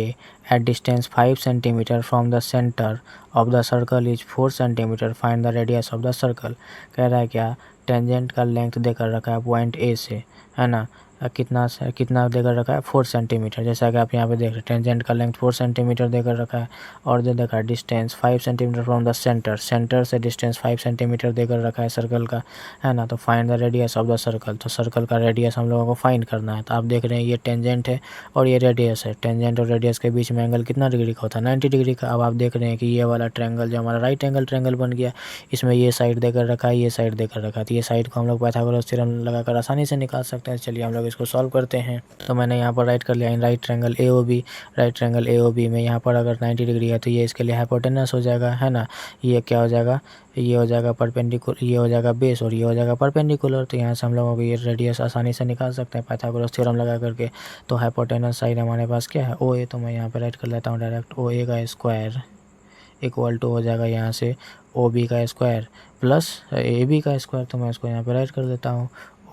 at distance 5 centimetre from the centre of the circle is 4 centimetre, find the radius of the circle. कह रहा है क्या, टेंजेंट का लेंथ देकर रखा है पॉइंट A से, है ना, कितना देकर रखा है, 4 सेंटीमीटर। जैसा कि आप यहाँ पे देख रहे हैं टेंजेंट का लेंथ 4 सेंटीमीटर देकर रखा है, और जो देखा distance 5 centimetre from the centre से डिस्टेंस 5 सेंटीमीटर देकर रखा है सर्कल का, है ना। तो find the radius of the circle, तो सर्कल का रेडियस हम लोगों को फाइंड करना है। तो आप देख रहे हैं ये टेंजेंट है और ये रेडियस है, टेंजेंट और रेडियस के बीच में एंगल कितना डिग्री का होता है, 90 डिग्री का। अब आप देख रहे हैं कि ये वाला ट्रायंगल जो हमारा राइट एंगल ट्रायंगल बन गया, इसमें ये साइड देकर रखा है, ये साइड देकर रखा है, तो ये साइड को हम लोग पाइथागोरस थ्योरम लगाकर आसानी से निकाल सकते हैं। चलिए हम लोग इसको सॉल्व करते हैं। तो मैंने यहाँ पर राइट कर लिया, इन राइट ट्रायंगल AOB में यहाँ पर अगर 90 डिग्री है तो ये इसके लिए हाइपोटेनस हो जाएगा, है ना। ये क्या हो जाएगा, ये हो जाएगा परपेंडिकुलर, ये हो जाएगा बेस और ये हो जाएगा परपेंडिकुलर। तो यहाँ से हम लोगों को ये रेडियस आसानी से निकाल सकते हैं पाइथागोरस थ्योरम लगा करके। तो हाइपोटेनस साइड हमारे पास क्या है, OA। तो मैं यहाँ पर राइट कर लेता हूँ डायरेक्ट, OA का स्क्वायर इक्वल टू हो जाएगा यहाँ से OB का स्क्वायर प्लस AB का स्क्वायर। तो मैं इसको यहाँ पर राइट कर देता हूँ,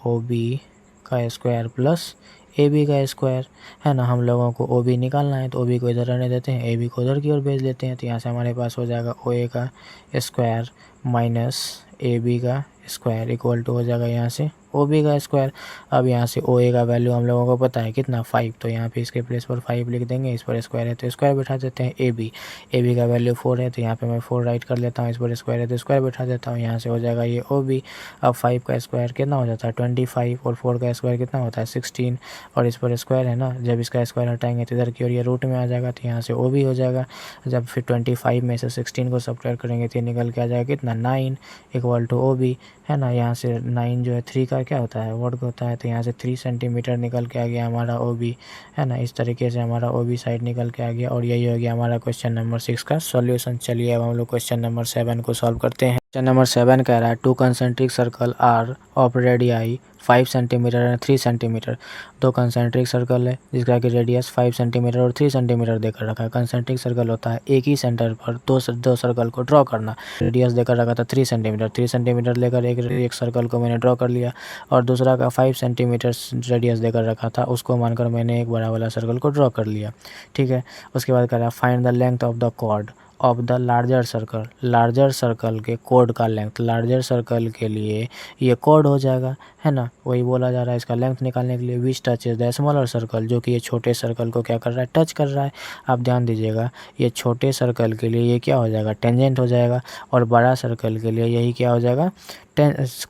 OB का स्क्वायर प्लस AB का स्क्वायर, है ना। हम लोगों को OB निकालना है तो OB को इधर रहने देते हैं, AB को उधर की ओर भेज लेते हैं। तो यहाँ से हमारे पास हो जाएगा OA का स्क्वायर माइनस AB का स्क्वायर इक्वल टू हो जाएगा यहाँ से OB का स्क्वायर। अब यहाँ से OA का वैल्यू हम लोगों को पता है कितना, 5। तो यहाँ पे इसके प्लेस पर 5 लिख देंगे, इस पर स्क्वायर है तो स्क्वायर बैठा देते हैं। AB का वैल्यू 4 है तो यहाँ पे मैं 4 राइट कर लेता हूँ, इस पर स्क्वायर है तो स्क्वायर बैठा देता हूँ। यहाँ से हो जाएगा ये OB। अब 5 का स्क्वायर कितना हो जाता है, 25, और 4 का स्क्वायर कितना होता है, 16, और इस पर स्क्वायर है ना। जब इसका स्क्वायर हटाएंगे तो इधर की ओर ये रूट में आ जाएगा, तो यहाँ से OB हो जाएगा। जब फिर 25 में से 16 को सब्ट्रैक्ट करेंगे तो ये निकल के आ जाएगा कितना, 9 इक्वल टू OB, है ना। यहाँ से 9 जो है 3 का क्या होता है, वर्ग होता है। तो यहाँ से 3 सेंटीमीटर निकल के आ गया हमारा ओ बी, है ना। इस तरीके से हमारा ओ बी साइड निकल के आ गया और यही हो गया हमारा क्वेश्चन नंबर 6 का सॉल्यूशन। चलिए अब हम लोग क्वेश्चन नंबर 7 को सॉल्व करते हैं। क्वेश्चन नंबर 7 कह रहा है 2 concentric circle are of radii 5 centimetre and 3 centimetre. 2 concentric circle है जिसका कि रेडियस 5 सेंटीमीटर और 3 सेंटीमीटर देकर रखा है। कंसेंट्रिक सर्कल होता है एक ही सेंटर पर दो सर्कल को ड्रॉ करना। रेडियस देकर रखा था 3 सेंटीमीटर, 3 सेंटीमीटर लेकर एक सर्कल को मैंने ड्रॉ कर लिया और दूसरा का 5 सेंटीमीटर रेडियस देकर रखा था, उसको मानकर मैंने एक बड़ा वाला सर्कल को ड्रॉ कर लिया। ठीक है, उसके बाद कह रहा है find the length of the chord of the larger circle. Larger circle के कोड का लेंथ, लार्जर सर्कल के लिए ये कोड हो जाएगा, है ना। वही बोला जा रहा है इसका लेंथ निकालने के लिए विच touch is the smaller circle, जो कि ये छोटे सर्कल को क्या कर रहा है, टच कर रहा है। आप ध्यान दीजिएगा ये छोटे सर्कल के लिए ये क्या हो जाएगा, टेंजेंट हो जाएगा और बड़ा सर्कल के लिए यही क्या हो जाएगा,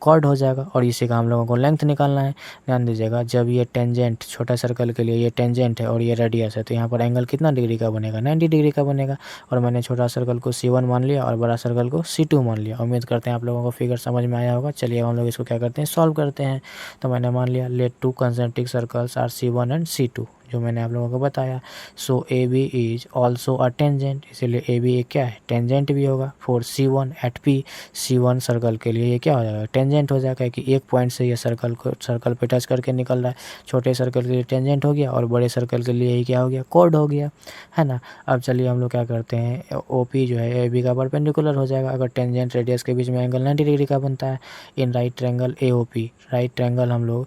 कॉर्ड हो जाएगा। और इसी का हम लोगों को लेंथ निकालना है। ध्यान दीजिएगा जब ये टेंजेंट छोटा सर्कल के लिए ये टेंजेंट है और ये रेडियस है तो यहाँ पर एंगल कितना डिग्री का बनेगा, 90 डिग्री का बनेगा। और मैंने छोटा सर्कल को C1 मान लिया और बड़ा सर्कल को C2 मान लिया। उम्मीद करते हैं आप लोगों को फिगर समझ में आया होगा। चलिए हम लोग इसको क्या करते हैं, सॉल्व करते हैं। तो मैंने मान लिया let 2 concentric circles are C1 and C2, जो मैंने आप लोगों को बताया। So A B is also a tangent, इसीलिए ए बी एक क्या है, टेंजेंट भी होगा for C1 eight P। C1 circle के लिए ये क्या हो जाएगा, टेंजेंट हो जाएगा कि एक पॉइंट से ये सर्कल पे टच करके निकल रहा है। छोटे सर्कल के लिए टेंजेंट हो गया और बड़े सर्कल के लिए ये क्या हो गया, कॉर्ड हो गया, है ना। अब चलिए हम लोग क्या करते हैं, ओ पी जो है ए बी का परपेंडिकुलर हो जाएगा अगर टेंजेंट रेडियस के बीच में एंगल 90 डिग्री का बनता है। In right triangle A O P, right triangle हम लोग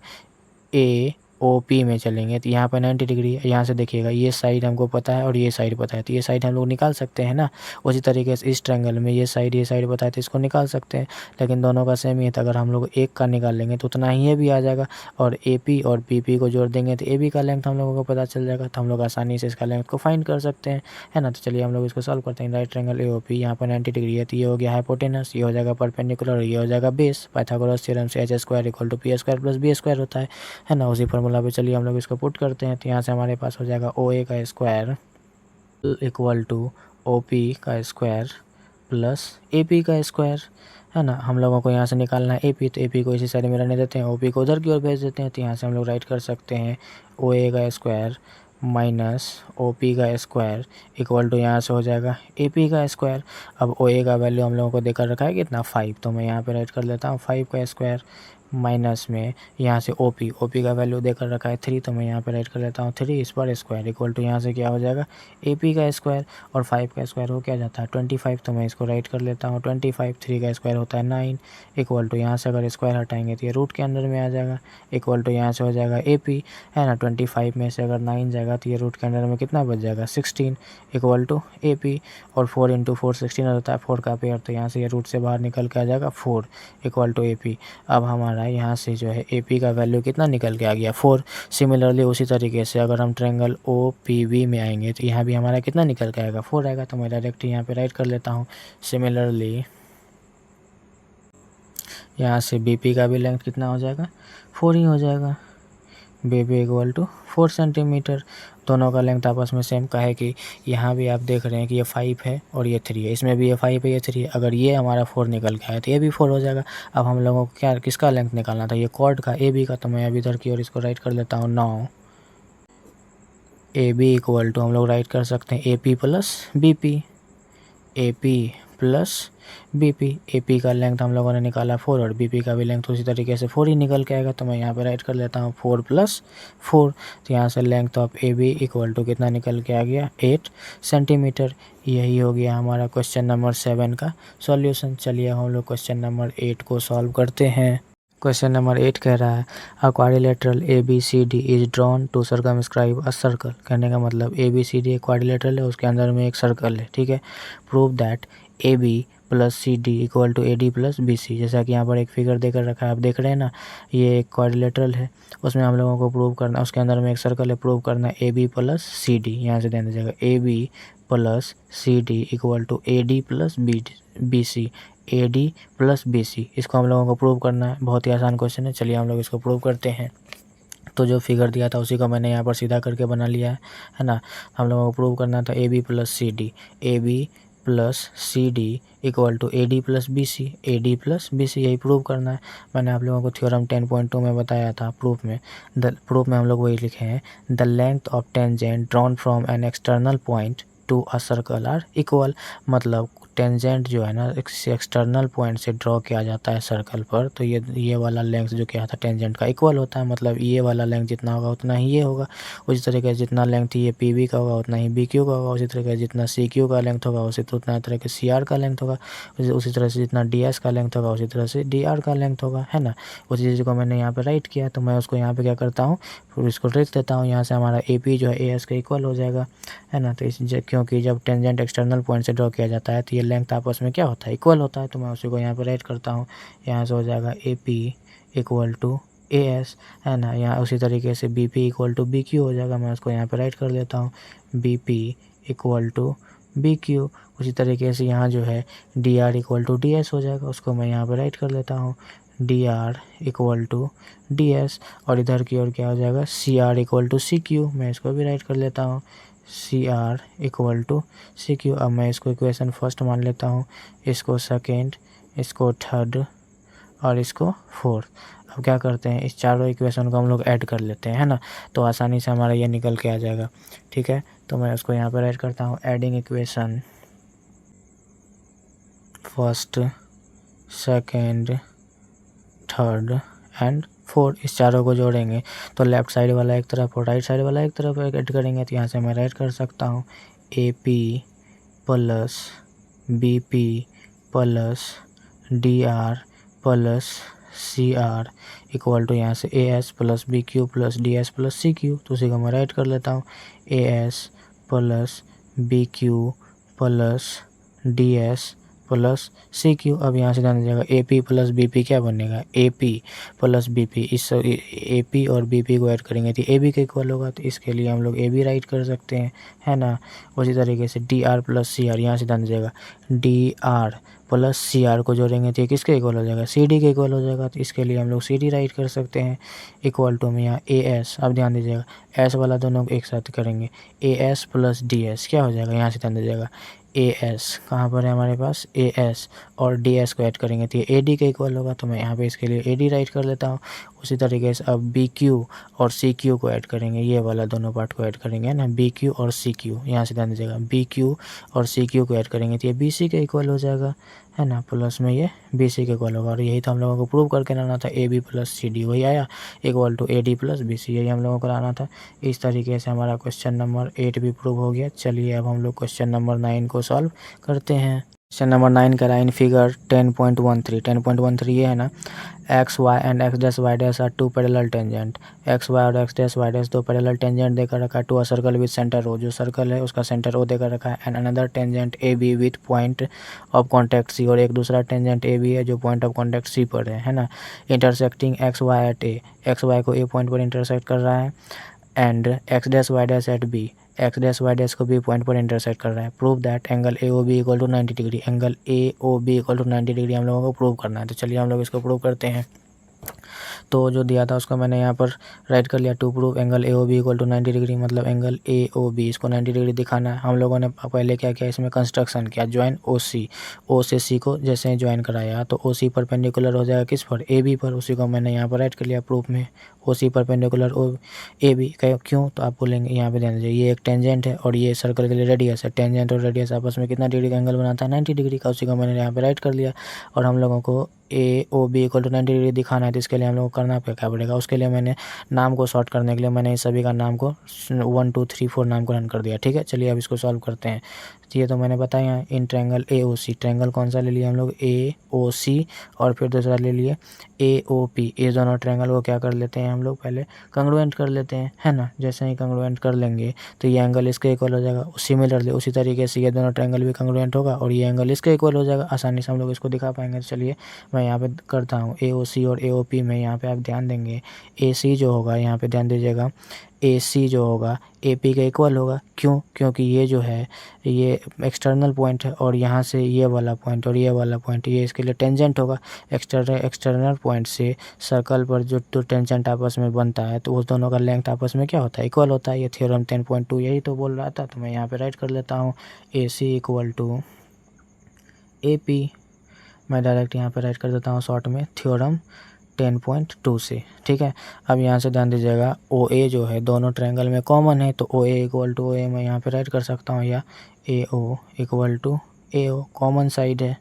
ए ओ पी में चलेंगे तो यहाँ पर 90 डिग्री है। यहाँ से देखिएगा ये साइड हमको पता है और ये साइड पता है तो ये साइड हम लोग निकाल सकते हैं ना। उसी तरीके से इस ट्रायंगल में ये साइड पता है तो इसको निकाल सकते हैं, लेकिन दोनों का सेम ही है। तो अगर हम लोग एक का निकाल लेंगे तो उतना ही ये भी आ जाएगा और ए पी और पी पी को जोड़ देंगे तो ए बी का लेंथ हम लोगों को पता चल जाएगा। तो हम लोग आसानी से इसका लेंथ को फाइंड कर सकते हैं, है ना। तो चलिए हम लोग इसको सॉल्व करते हैं। Right triangle A O P, यहाँ पर 90 डिग्री है तो ये हो गया हाइपोटेनस, ये हो जाएगा परपेंडिकुलर और ये हो जाएगा बेस। पाइथागोरस थ्योरम से h square equal to P square plus B square होता है ना। उसी फॉर्मूला पे चलिए हम लोग इसको पुट करते हैं। तो यहाँ से हमारे पास हो जाएगा ओ ए का square equal to O P का स्क्वायर प्लस ए पी का स्क्वायर, है ना। हम लोगों को यहाँ से निकालना है ए पी, तो ए पी को इसी साइड में रहने देते हैं, ओ पी को उधर की ओर भेज देते हैं। तो यहाँ से हम लोग राइट कर सकते हैं ओ ए का स्क्वायर माइनस ओ पी का स्क्वायर इक्वल टू यहाँ से हो जाएगा ए पी का स्क्वायर। अब ओ ए का वैल्यू हम लोगों को देकर रखा है कितना, 5, तो मैं यहाँ पे राइट कर लेता हूँ 5 का स्क्वायर माइनस में यहाँ से ओ पी का वैल्यू देकर रखा है 3, तो मैं यहाँ पे राइट कर लेता हूँ 3 इस पर स्क्वायर इक्वल टू यहाँ से क्या हो जाएगा ए पी का स्क्वायर और 5 का स्क्वायर हो क्या जाता है 25, तो मैं इसको राइट कर लेता हूँ 25। 3 का स्क्वायर होता है 9 इक्वल टू यहाँ से अगर स्क्वायर हटाएंगे तो ये रूट के अंदर में आ जाएगा इक्वल टू यहाँ से हो जाएगा ए पी, है ना। 25 में से अगर 9 जाएगा तो ये रूट के अंदर में कितना बच जाएगा 16 इक्वल टू ए पी और 4 इंटू 4 16 होता है 4 का पेयर, तो यहाँ से ये रूट से बाहर निकल के आ जाएगा 4 इक्वल टू ए पी। अब हमारा यहाँ से जो है ए पी का वैल्यू कितना निकल के आ गया 4। सिमिलरली उसी तरीके से अगर हम ट्रायंगल ओ पी बी में आएंगे तो यहाँ भी हमारा कितना निकल के आएगा 4 आएगा, तो मैं डायरेक्ट यहाँ पे राइट कर लेता हूँ। सिमिलरली यहाँ से बी पी का भी लेंथ कितना हो जाएगा 4 ही हो जाएगा, B P equal to 4 centimetre. दोनों का लेंथ आपस में सेम का है कि यहाँ भी आप देख रहे हैं कि ये 5 है और ये 3 है, इसमें भी ये 5 है ये 3 है। अगर ये हमारा 4 निकल के आया तो ये भी 4 हो जाएगा। अब हम लोगों को क्या किसका लेंथ निकालना था, ये कॉर्ड का ए बी का, तो मैं अभी इधर की ओर इसको राइट कर लेता हूँ 9। ए बी इक्वल टू हम लोग राइट कर सकते हैं A P plus B P, A P plus B P. A P का लेंथ हम लोगों ने निकाला 4 और बी पी का भी लेंथ उसी तरीके से 4 ही निकल के आएगा, तो मैं यहाँ पे राइट कर लेता हूँ 4 + 4। तो यहाँ से length of A B equal to कितना निकल के आ गया 8 सेंटीमीटर। यही हो गया हमारा क्वेश्चन नंबर 7 का सॉल्यूशन। चलिए हम लोग क्वेश्चन नंबर 8 को सॉल्व करते हैं। क्वेश्चन नंबर 8 कह रहा है a quadrilateral A B C D is drawn to circumscribe a circle. कहने का मतलब ए बी सी डी एक क्वाड्रिलेटरल है, उसके अंदर में एक सर्कल है, ठीक है। Prove that A B plus C D equal to A D plus B C. जैसा कि यहाँ पर एक फिगर देकर रखा है, आप देख रहे हैं ना, ये एक क्वाड्रिलेटरल है, उसमें हम लोगों को प्रूव करना, उसके अंदर में एक सर्कल है, प्रूव करना है A B plus C D. यहाँ से ध्यान दीजिएगा A B plus C D equal to A D plus B C, A D plus B C. इसको हम लोगों को प्रूव करना है। बहुत ही आसान क्वेश्चन है, चलिए हम लोग इसको प्रूव करते हैं। तो जो फिगर दिया था उसी को मैंने यहाँ पर सीधा करके बना लिया है ना। हम लोगों को प्रूव करना था A B plus C D, A B plus C D equal to A D plus B C, A D plus B C, यही प्रूव करना है। मैंने आप लोगों को थ्योरम 10.2 में बताया था प्रूफ में हम लोग वही लिखे हैं, the length of tangent drawn from an external point to a circle are equal. मतलब टेंजेंट जो है ना एक्सटर्नल पॉइंट से ड्रॉ किया जाता है सर्कल पर, तो ये वाला लेंथ जो क्या था टेंजेंट का इक्वल होता है। मतलब ये वाला लेंथ जितना होगा उतना ही ये होगा। उसी तरीके से जितना लेंथ ये पी बी का होगा उतना ही बी क्यू का होगा। उसी तरीके से जितना सी क्यू का लेंथ होगा उतना तरह के सी आर का लेंथ होगा। उसी तरह से जितना डी एस का लेंथ होगा उसी तरह से डी आर का लेंथ होगा, है ना। उसी चीज़ को मैंने यहाँ पे राइट किया, तो मैं उसको यहाँ पे क्या करता हूँ, फिर इसको लिख देता हूँ। यहाँ से हमारा ए पी जो है ए एस के इक्वल हो जाएगा, है ना। तो क्योंकि जब टेंजेंट एक्सटर्नल पॉइंट से ड्रॉ किया जाता है तो ये लेंथ आपस में क्या होता है, इक्वल होता है। तो मैं उसी को यहाँ पे राइट करता हूँ। यहाँ से हो जाएगा A P equal to A S, है ना। यहाँ उसी तरीके से B P equal to B Q हो जाएगा। मैं उसको यहाँ पे राइट कर देता हूँ, B P equal to B Q. उसी तरीके से यहाँ जो है D R equal to D S हो जाएगा। उसको मैं यहाँ पे राइट कर देता हूँ, D R equal to D S. और इधर की ओर क्या हो जाएगा, C R equal to C Q. मैं इसको भी राइट कर लेता हूँ, C R equal to C Q. अब मैं इसको इक्वेशन फर्स्ट मान लेता हूँ, इसको सेकेंड, इसको थर्ड और इसको फोर्थ। अब क्या करते हैं, इस चारों इक्वेशन को हम लोग ऐड कर लेते हैं, है ना। तो आसानी से हमारा ये निकल के आ जाएगा, ठीक है। तो मैं उसको यहाँ पर ऐड करता हूँ, adding equation first, second, third and fourth, इस चारों को जोड़ेंगे तो लेफ्ट साइड वाला एक तरफ और राइट साइड वाला एक तरफ ऐड करेंगे। तो यहाँ से मैं राइट कर सकता हूँ, A P plus B P plus D R plus C R equal to यहाँ से A S plus B Q plus D S plus C Q. तो उसी को मैं राइट कर लेता हूँ, A S plus B Q plus D S plus C Q. अब यहाँ से ध्यान दीजिएगा, A P plus B P क्या बनेगा, A P plus B P. इस ए पी और बी पी को ऐड करेंगे तो ए बी के इक्वल होगा, तो इसके लिए हम लोग ए बी राइट कर सकते हैं, है ना। उसी तरीके से D R plus C R, यहाँ से ध्यान दीजिएगा, D R plus C R को जोड़ेंगे तो ये किसके इक्वल हो जाएगा, सी डी के इक्वल हो जाएगा। तो इसके लिए हम लोग सी डी राइट कर सकते हैं, इक्वल टू में यहाँ ए एस। अब ध्यान दीजिएगा, एस वाला दोनों को एक साथ करेंगे, ए एस प्लस डी एस क्या हो जाएगा, यहाँ से ध्यान दीजिएगा, ए एस कहाँ पर है हमारे पास, ए एस और डी एस को ऐड करेंगे तो ये ए डी के इक्वल होगा। तो मैं यहाँ पे इसके लिए ए डी राइट कर लेता हूँ। उसी तरीके से अब बी क्यू और सी क्यू को ऐड करेंगे, ये वाला दोनों पार्ट को ऐड करेंगे ना, बी क्यू और सी क्यू। यहाँ से ध्यान दीजिएगा, बी क्यू और सी क्यू को ऐड करेंगे तो ये बी सी के इक्वल हो जाएगा, है ना। प्लस में ये बी सी के इक्वल होगा। और यही तो हम लोगों को प्रूव करके लाना था, A B plus C D वही आया, equal to A D plus B C, यही हम लोगों को लाना था। इस तरीके से हमारा क्वेश्चन नंबर 8 भी प्रूव हो गया। चलिए अब हम लोग क्वेश्चन नंबर 9 को सॉल्व करते हैं। क्वेश्चन नंबर 9 कह रहा है, इन फिगर 10.13 ये है ना, X Y and X dash Y dash are two parallel tangent. X Y और एक्स डैश वाई डैश दो पैरेलल टेंजेंट देकर रखा है to a circle with centre O, जो सर्कल है उसका सेंटर ओ देकर रखा है। And another tangent A B with point of contact C, और एक दूसरा टेंजेंट ए बी है जो पॉइंट ऑफ कॉन्टैक्ट सी पर है ना। Intersecting X Y at A, X Y को ए पॉइंट पर इंटरसेक्ट कर रहा है। And X dash Y dash at B, X dash Y dash को बी पॉइंट पर इंटरसेक्ट कर रहा है। Prove that angle A O B equal to 90 degree, angle A O B equal to 90 degree हम लोगों को प्रूव करना है। तो चलिए हम लोग इसको प्रूव करते हैं। तो जो दिया था उसको मैंने यहाँ पर राइट कर लिया, to prove angle A O B equal to 90 degree, मतलब एंगल ए ओ बी इसको 90 डिग्री दिखाना है। हम लोगों ने पहले क्या किया, इसमें कंस्ट्रक्शन किया, ज्वाइन ओ सी, ओ से सी को जैसे ज्वाइन कराया तो ओ सी परपेंडिकुलर हो जाएगा किस पर, ए बी पर। उसी को मैंने यहाँ पर राइट कर लिया प्रूफ में, ओ C perpendicular O A B. क्यों, तो आप बोलेंगे यहाँ पे ध्यान दीजिए, ये एक टेंजेंट है और ये सर्कल के लिए रेडियस है। टेंजेंट और रेडियस आपस में कितना डिग्री का एंगल बनाता है, 90 डिग्री का। उसी को मैंने यहाँ पे राइट कर लिया। और हम लोगों को A O B equal to 90 degree दिखाना है, तो इसके लिए हम लोग को करना क्या पड़ेगा, उसके लिए मैंने नाम को शॉर्ट करने के लिए मैंने इस सभी का नाम को 1 2 3 4 नाम को रन कर दिया, ठीक है। चलिए अब इसको सॉल्व करते हैं। ये तो मैंने बताया, in triangle A O C, triangle कौन सा ले लिया हम लोग, ए ओ सी, और फिर दूसरा ले लिए ए ओ पी। इस दोनों ट्रायंगल को क्या कर लेते हैं हम लोग, पहले कंग्रुएंट कर लेते हैं, है ना। जैसे ही कंग्रुएंट कर लेंगे तो ये एंगल इसके इक्वल हो जाएगा। सिमिलरली उसी तरीके से ये दोनों ट्रायंगल भी कंग्रुएंट होगा और ये एंगल इसके इक्वल हो जाएगा। आसानी से हम लोग इसको दिखा पाएंगे। चलिए मैं यहाँ पे करता हूँ, ए ओ सी और ए ओ पी में यहाँ पे आप ध्यान देंगे, ए सी जो होगा यहाँ पे ध्यान दीजिएगा, ए सी जो होगा ए पी के इक्वल होगा। क्यों, क्योंकि ये जो है ये एक्सटर्नल पॉइंट है और यहाँ से ये वाला पॉइंट और ये वाला पॉइंट ये इसके लिए टेंजेंट होगा। एक्सटर्नल पॉइंट से सर्कल पर जो तो टेंजेंट आपस में बनता है तो उस दोनों का लेंथ आपस में क्या होता है, इक्वल होता है। ये थ्योरम 10.2 यही तो बोल रहा था। तो मैं यहाँ पे राइट कर लेता हूँ, ए सी इक्वल टू AP। मैं डायरेक्ट यहाँ पे राइट कर देता हूँ शॉर्ट में थ्योरम 10.2 से। ठीक है, अब यहाँ से ध्यान दीजिएगा OA जो है दोनों ट्रायंगल में कॉमन है, तो OA इक्वल टू OA मैं यहाँ पे राइट कर सकता हूँ, या AO equal to AO common side है।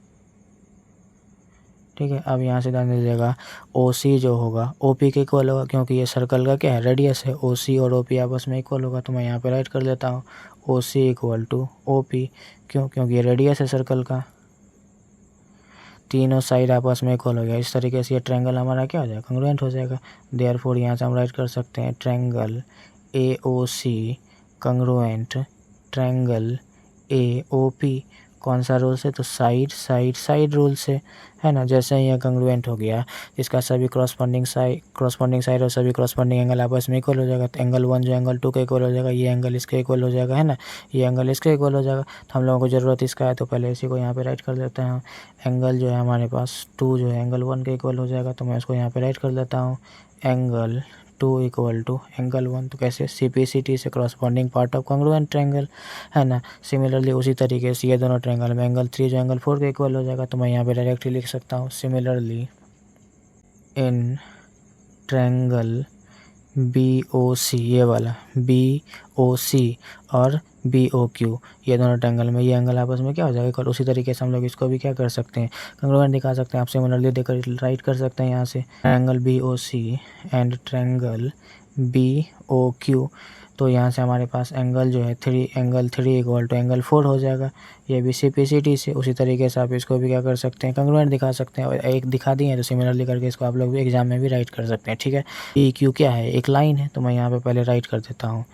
ठीक है, अब यहाँ से ध्यान दीजिएगा OC जो होगा OP के इक्वल होगा, क्योंकि ये सर्कल का क्या है, रेडियस है। OC और OP आपस में इक्वल होगा, तो मैं यहाँ पे राइट कर लेता हूँ OC इक्वल टू OP। क्योंकि ये रेडियस है सर्कल का, तीनों साइड आपस में इक्वल हो गया। इस तरीके से ये ट्रायंगल हमारा क्या हो जाएगा, कंग्रुएंट हो जाएगा। देयरफॉर यहाँ से हम राइट कर सकते हैं triangle AOC congruent triangle AOP। कौन सा रूल से, तो साइड रूल से, है ना। जैसे ही यह कंग्रुएंट हो गया, इसका सभी क्रॉसपोंडिंग साइड और सभी क्रॉसपोंडिंग एंगल आपस में इक्वल हो जाएगा। तो एंगल 1 जो एंगल 2 का इक्वल हो जाएगा, ये एंगल इसके इक्वल हो जाएगा, है ना, ये एंगल इसके इक्वल हो जाएगा। तो हम लोगों को ज़रूरत इसका है, तो पहले इसी को यहाँ पे राइट कर देते हैं। एंगल जो है हमारे पास 2 जो है एंगल 1 के इक्वल हो जाएगा, तो मैं इसको यहाँ पे राइट कर देता हूँ एंगल 2 इक्वल टू एंगल 1। तो कैसे, CPCT से corresponding part of congruent triangle, है ना। सिमिलरली उसी तरीके से ये दोनों ट्रायंगल में एंगल 3 जो एंगल 4 के इक्वल हो जाएगा, तो मैं यहाँ पे डायरेक्टली लिख सकता हूँ सिमिलरली इन ट्रायंगल BOC, ये वाला BOC और BOQ, ये दोनों ट्रायंगल में ये एंगल आपस में क्या हो जाएगा, और उसी तरीके से हम लोग इसको भी क्या कर सकते हैं, कंग्रुएंट दिखा सकते हैं। आप सिमिलरली देकर राइट कर सकते हैं यहाँ से triangle BOC and triangle BOQ। तो यहाँ से हमारे पास एंगल जो है एंगल 3 इक्वल टू एंगल 4 हो जाएगा। ये भी CPCT से, उसी तरीके से आप इसको भी क्या कर सकते हैं, कंग्रुएंट दिखा सकते हैं। और एक दिखा दिए तो सिमिलरली करके इसको आप लोग भी एग्जाम में भी राइट कर सकते हैं। ठीक है, PQ क्या है, एक लाइन है, तो मैं यहाँ पे पहले राइट कर देता हूँ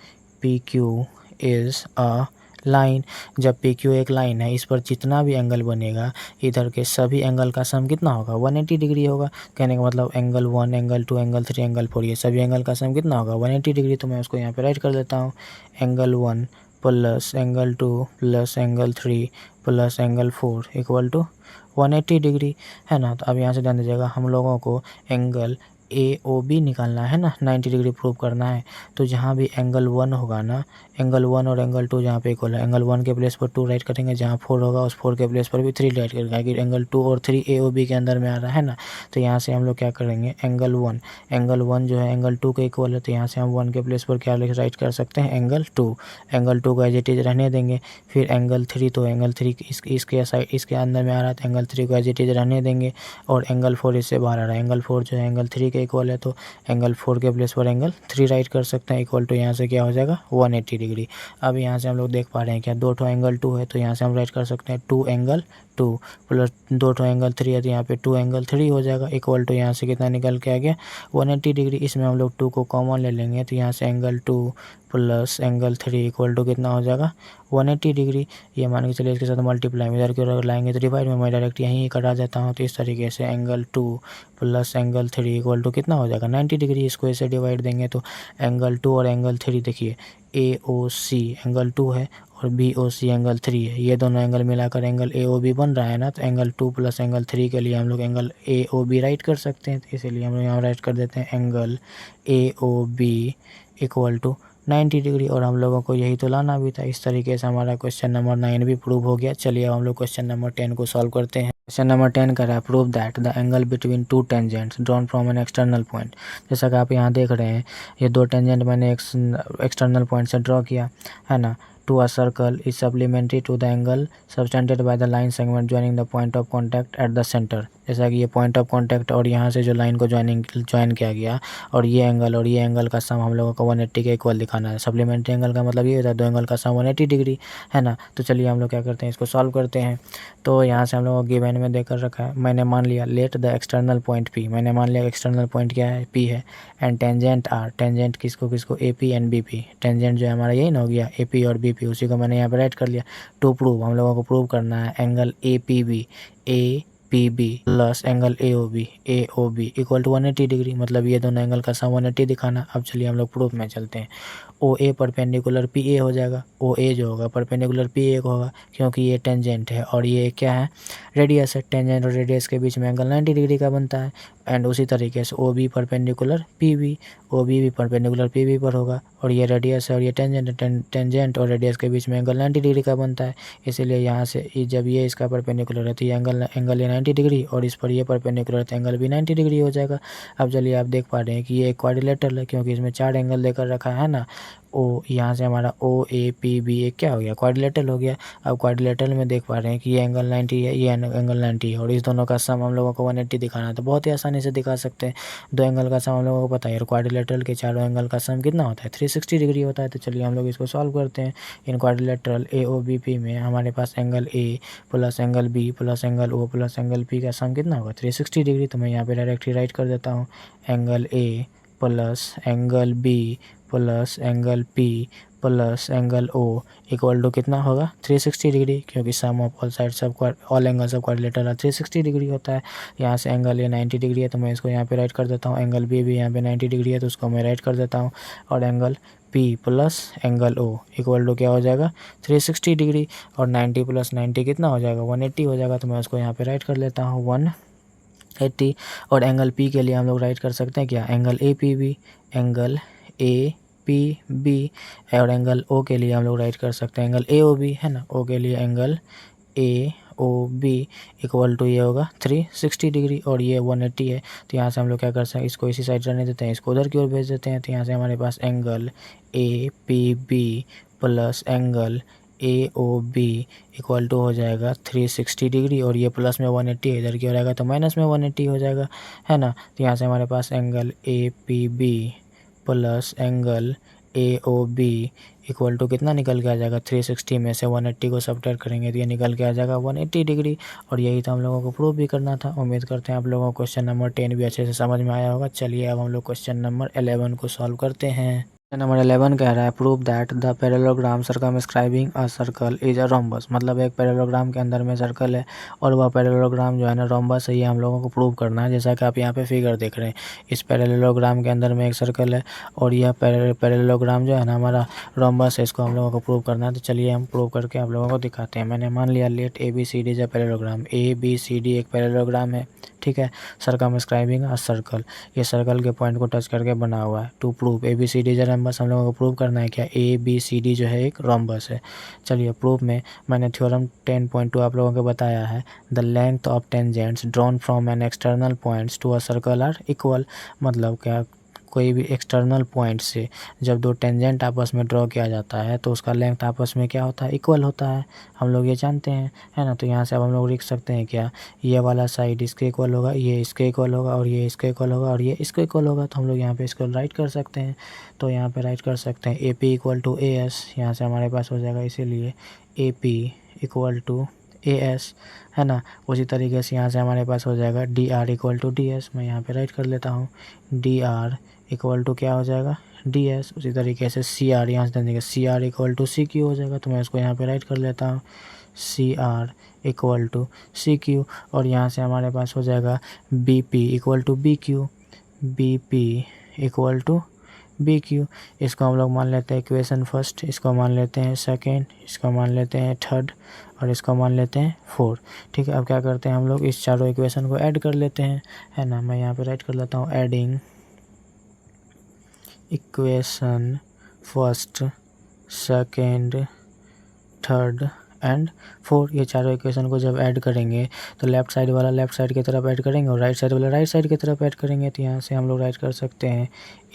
PQ इज़ अ लाइन। जब PQ एक लाइन है, इस पर जितना भी एंगल बनेगा, इधर के सभी एंगल का सम कितना होगा, 180 डिग्री होगा। कहने का मतलब एंगल 1 एंगल 2 एंगल 3 एंगल 4 ये सभी एंगल का सम कितना होगा, 180 डिग्री। तो मैं उसको यहाँ पे राइट कर देता हूँ angle 1 plus angle 2 plus angle 3 plus angle 4 equal to 180 degree, है ना। तो अब यहाँ से ध्यान दीजिएगा, हम लोगों को एंगल AOB निकालना है ना, 90 डिग्री प्रूव करना है। तो जहाँ भी एंगल 1 होगा ना, एंगल 1 और एंगल 2 जहाँ पे इक्वल है, एंगल 1 के प्लेस पर 2 राइट करेंगे, जहाँ 4 होगा उस 4 के प्लेस पर भी 3 राइट करेंगे, क्योंकि एंगल 2 और 3 AOB के अंदर में आ रहा है ना। तो यहाँ से हम लोग क्या करेंगे, एंगल 1 जो है एंगल 2 के इक्वल है, तो यहाँ से हम 1 के प्लेस पर क्या राइट कर सकते हैं, एंगल 2 को एज इट इज रहने देंगे। फिर एंगल 3, तो एंगल 3 इसके साइड इसके अंदर में आ रहा है, तो एंगल 3 को एज इट इज रहने देंगे। और एंगल 4 इससे बाहर आ रहा है, एंगल 4 जो है एंगल 3 के इक्वल है, तो एंगल 4 के प्लेस पर एंगल 3 राइट कर सकते हैं, इक्वल टू यहाँ से क्या हो जाएगा, 180 डिग्री। अब यहाँ से हम लोग देख पा रहे हैं क्या, 2 ठो एंगल 2 है, तो यहाँ से हम राइट कर सकते हैं 2 एंगल 2 प्लस 2 ठो एंगल 3 है, तो यहाँ पे 2 एंगल 3 हो जाएगा, इक्वल टू यहाँ से कितना निकल के आ गया, 180 डिग्री। इसमें हम लोग 2 को कॉमन ले लेंगे, तो यहाँ से angle 2 plus angle 3 equal to कितना हो जाएगा, 180 डिग्री। ये मान के चलिए इसके साथ मल्टीप्लाई में इधर की ओर लाएंगे तो डिवाइड में मैं डायरेक्ट यहीं करा जाता हूँ। तो इस तरीके से angle 2 plus angle 3 equal to कितना हो जाएगा, 90 डिग्री। इसको ऐसे डिवाइड देंगे तो एंगल 2 और एंगल 3 देखिए, AOC एंगल 2 है और BOC एंगल 3 है, ये दोनों एंगल मिलाकर एंगल AOB बन रहा है ना। तो एंगल 2 प्लस एंगल 3 के लिए हम लोग एंगल AOB राइट कर सकते हैं, तो इसीलिए हम लोग यहाँ राइट कर देते हैं angle AOB equal to 90 degree. और हम लोगों को यही तो लाना भी था। इस तरीके से हमारा क्वेश्चन नंबर 9 भी प्रूव हो गया। चलिए अब हम लोग क्वेश्चन नंबर 10 को सॉल्व करते हैं। क्वेश्चन नंबर 10 कर रहा है, prove that the angle between 2 tangents drawn from an external point. जैसा कि आप यहाँ देख रहे हैं, ये 2 टेंजेंट मैंने एक्सटर्नल पॉइंट से ड्रॉ किया, है ना। To a circle is supplementary to the angle subtended by the line segment joining the point of contact at the centre. जैसा कि ये पॉइंट ऑफ कॉन्टैक्ट और यहाँ से जो लाइन को ज्वाइन किया गया, और ये एंगल का सम हम लोगों को 180 के इक्वल दिखाना है। सप्लीमेंट्री एंगल का मतलब ये होता है 2 एंगल का सम 180 डिग्री, है ना। तो चलिए हम लोग क्या करते हैं, इसको सॉल्व करते हैं। तो यहाँ से हम लोग गिवन में देकर रखा है, मैंने मान लिया let the external point P, मैंने मान लिया एक्सटर्नल पॉइंट क्या है, P है। एंड टेंजेंट R, टेंजेंट किसको AP एंड BP, टेंजेंट जो है हमारा यही ना हो गया, AP और BP, उसी को मैंने यहाँ पे राइट कर लिया। टू प्रूव, हम लोगों को प्रूव करना है angle APB plus angle AOB equal to 180 degree, मतलब ये दोनों एंगल का सम 180 दिखाना। अब चलिए हम लोग प्रूफ में चलते हैं। OA परपेंडिकुलर PA हो जाएगा, OA जो होगा परपेंडिकुलर PA को होगा, क्योंकि ये टेंजेंट है और ये क्या है, रेडियस है। टेंजेंट और रेडियस के बीच में एंगल 90 डिग्री का बनता है। एंड उसी तरीके से O B perpendicular P B, O B भी परपेंडिकुलर पी बी पर होगा, और ये रेडियस है और ये टेंजेंट और रेडियस के बीच में एंगल 90 डिग्री का बनता है। इसीलिए यहाँ से जब ये इसका परपेंडिकुलर है तो ये एंगल ये 90 डिग्री, और इस पर ये परपेंडिकुलर है तो एंगल भी 90 डिग्री हो जाएगा। अब चलिए आप देख पा रहे हैं कि ये एक क्वाड्रिलेटरल है, क्योंकि इसमें 4 एंगल देकर रखा है ना। ओ यहाँ से हमारा ओ ए पी बी एक क्या हो गया, क्वाड्रिलेटरल हो गया। अब क्वाड्रिलेटरल में देख पा रहे हैं कि ये एंगल 90 है, ये एंगल 90 है, और इस दोनों का सम हम लोगों को 180 दिखाना है, तो बहुत ही आसानी से दिखा सकते हैं। दो एंगल का सम हम लोगों को पता है, और क्वाड्रिलेटरल के चारों एंगल का सम कितना होता है, 360 डिग्री होता है। तो चलिए हम लोग इसको सॉल्व करते हैं। इन quadrilateral A O B P में हमारे पास angle A plus angle B plus angle O plus angle P का सम कितना होगा, 360 डिग्री। तो मैं यहाँ पे डायरेक्टली राइट कर देता हूँ, angle A plus angle B plus angle P plus angle O equal to कितना होगा, 360 डिग्री, क्योंकि सम ऑफ ऑल साइड सब all angles of quadrilateral 360 degree होता है। यहाँ से एंगल ये 90 डिग्री है तो मैं इसको यहाँ पे राइट कर देता हूँ, एंगल बी भी यहाँ पे 90 डिग्री है तो उसको मैं राइट कर देता हूँ, और angle P plus angle O equal to क्या हो जाएगा, 360 डिग्री, और 90 प्लस 90 कितना हो जाएगा, 180 हो जाएगा। तो मैं उसको यहाँ पे राइट कर लेता हूँ 180, और एंगल पी के लिए हम लोग राइट कर सकते हैं क्या, angle A P B, angle A P B, और एंगल ओ के लिए हम लोग राइट कर सकते हैं एंगल ए ओ बी, है ना। ओ के लिए angle A O B equal to ये होगा 360 डिग्री, और ये 180 है। तो यहाँ से हम लोग क्या कर सकते हैं, इसको इसी साइड रहने देते हैं, इसको उधर की ओर भेज देते हैं। तो यहाँ से हमारे पास angle A P B plus angle A O B equal to हो जाएगा 360 डिग्री, और ये प्लस में 180 इधर की ओर आएगा तो माइनस में 180 हो जाएगा, है ना। तो यहाँ से हमारे पास angle A P B plus angle A O B equal to कितना निकल के आ जाएगा, 360 में से 180 को सब्ट्रैक्ट करेंगे तो ये निकल के आ जाएगा 180 डिग्री। और यही तो हम लोगों को प्रूव भी करना था। उम्मीद करते हैं आप लोगों को क्वेश्चन नंबर 10 भी अच्छे से समझ में आया होगा। चलिए अब हम लोग क्वेश्चन नंबर 11 को सॉल्व करते हैं। नंबर 11 कह रहा है prove that the parallelogram circumscribing a circle is a rhombus. मतलब एक पैरेललोग्राम के अंदर में सर्कल है और वह पैरेललोग्राम जो है ना रोम्बस है, ये हम लोगों को प्रूव करना है। जैसा कि आप यहाँ पे फिगर देख रहे हैं, इस पैरेललोग्राम के अंदर में एक सर्कल है और यह पैरेललोग्राम जो है ना हमारा रोम्बस है, इसको हम लोगों को प्रूव करना है। तो चलिए हम प्रूव करके आप लोगों को दिखाते हैं। मैंने मान लिया let A B C D is a parallelogram, A B C D एक पैरेललोग्राम है, ठीक है। सर्कमस्क्राइबिंग अ सर्कल, ये सर्कल के पॉइंट को टच करके बना हुआ है। To prove A B C D is a rhombus, हम लोगों को प्रूव करना है क्या, ए बी सी डी जो है एक रोम्बस है। चलिए प्रूफ में मैंने थ्योरम 10.2 आप लोगों को बताया है, the length of tangents drawn from an external points to a circle are equal. मतलब क्या, कोई भी एक्सटर्नल पॉइंट से जब दो टेंजेंट आपस में ड्रॉ किया जाता है तो उसका लेंथ आपस में क्या होता है, इक्वल होता है। हम लोग ये जानते हैं, है ना। तो यहाँ से अब हम लोग लिख सकते हैं क्या, ये वाला साइड इसके इक्वल होगा, ये इसके इक्वल होगा, और ये इसके इक्वल होगा, और ये इसके इक्वल होगा। तो हम लोग यहाँ पे इसको राइट कर सकते हैं। तो यहाँ पे राइट कर सकते हैं A P equal to A S, यहाँ से हमारे पास हो जाएगा इसीलिए A P equal to A S, है ना। उसी तरीके से यहाँ से हमारे पास हो जाएगा D R equal to D S. मैं यहाँ पे राइट कर लेता हूँ, डी आर इक्वल टू क्या हो जाएगा, डी एस। उसी तरीके से सी आर यहाँ से देंगे, C R equal to C Q हो जाएगा। तो मैं इसको यहाँ पे राइट कर लेता हूँ, C R equal to C Q. और यहाँ से हमारे पास हो जाएगा B P equal to B Q, B P equal to B Q. इसको हम लोग मान लेते हैं इक्वेशन फर्स्ट, इसको मान लेते हैं सेकेंड, इसको मान लेते हैं थर्ड, और इसको मान लेते हैं फोर्थ, ठीक है। अब क्या करते हैं हम लोग, इस चारों इक्वेशन को ऐड कर लेते हैं, है ना। मैं यहाँ पे राइट कर लेता हूँ, adding equation first second third and four. ये चारों इक्वेशन को जब ऐड करेंगे तो लेफ्ट साइड वाला लेफ्ट साइड की तरफ ऐड करेंगे और राइट साइड वाला राइट साइड की तरफ ऐड करेंगे। तो यहाँ से हम लोग राइट कर सकते हैं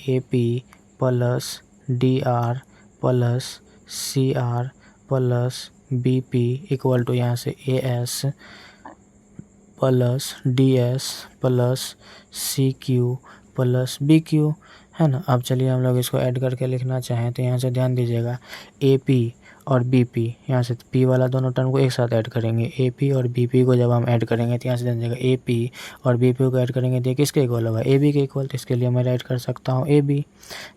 A P plus D R plus C R plus B P equal to यहाँ से A S plus D S plus C Q plus B Q, है ना। अब चलिए हम लोग इसको ऐड करके लिखना चाहें तो यहाँ से ध्यान दीजिएगा, ए पी और बी पी, यहाँ से पी वाला दोनों टर्म को एक साथ ऐड करेंगे। ए पी और बी पी को जब हम ऐड करेंगे तो यहाँ से ध्यान दीजिएगा, ए पी और बी पी को ऐड करेंगे तो किसके इक्वल होगा, ए बी के इक्वल। तो इसके लिए मैं ऐड कर सकता हूँ ए बी,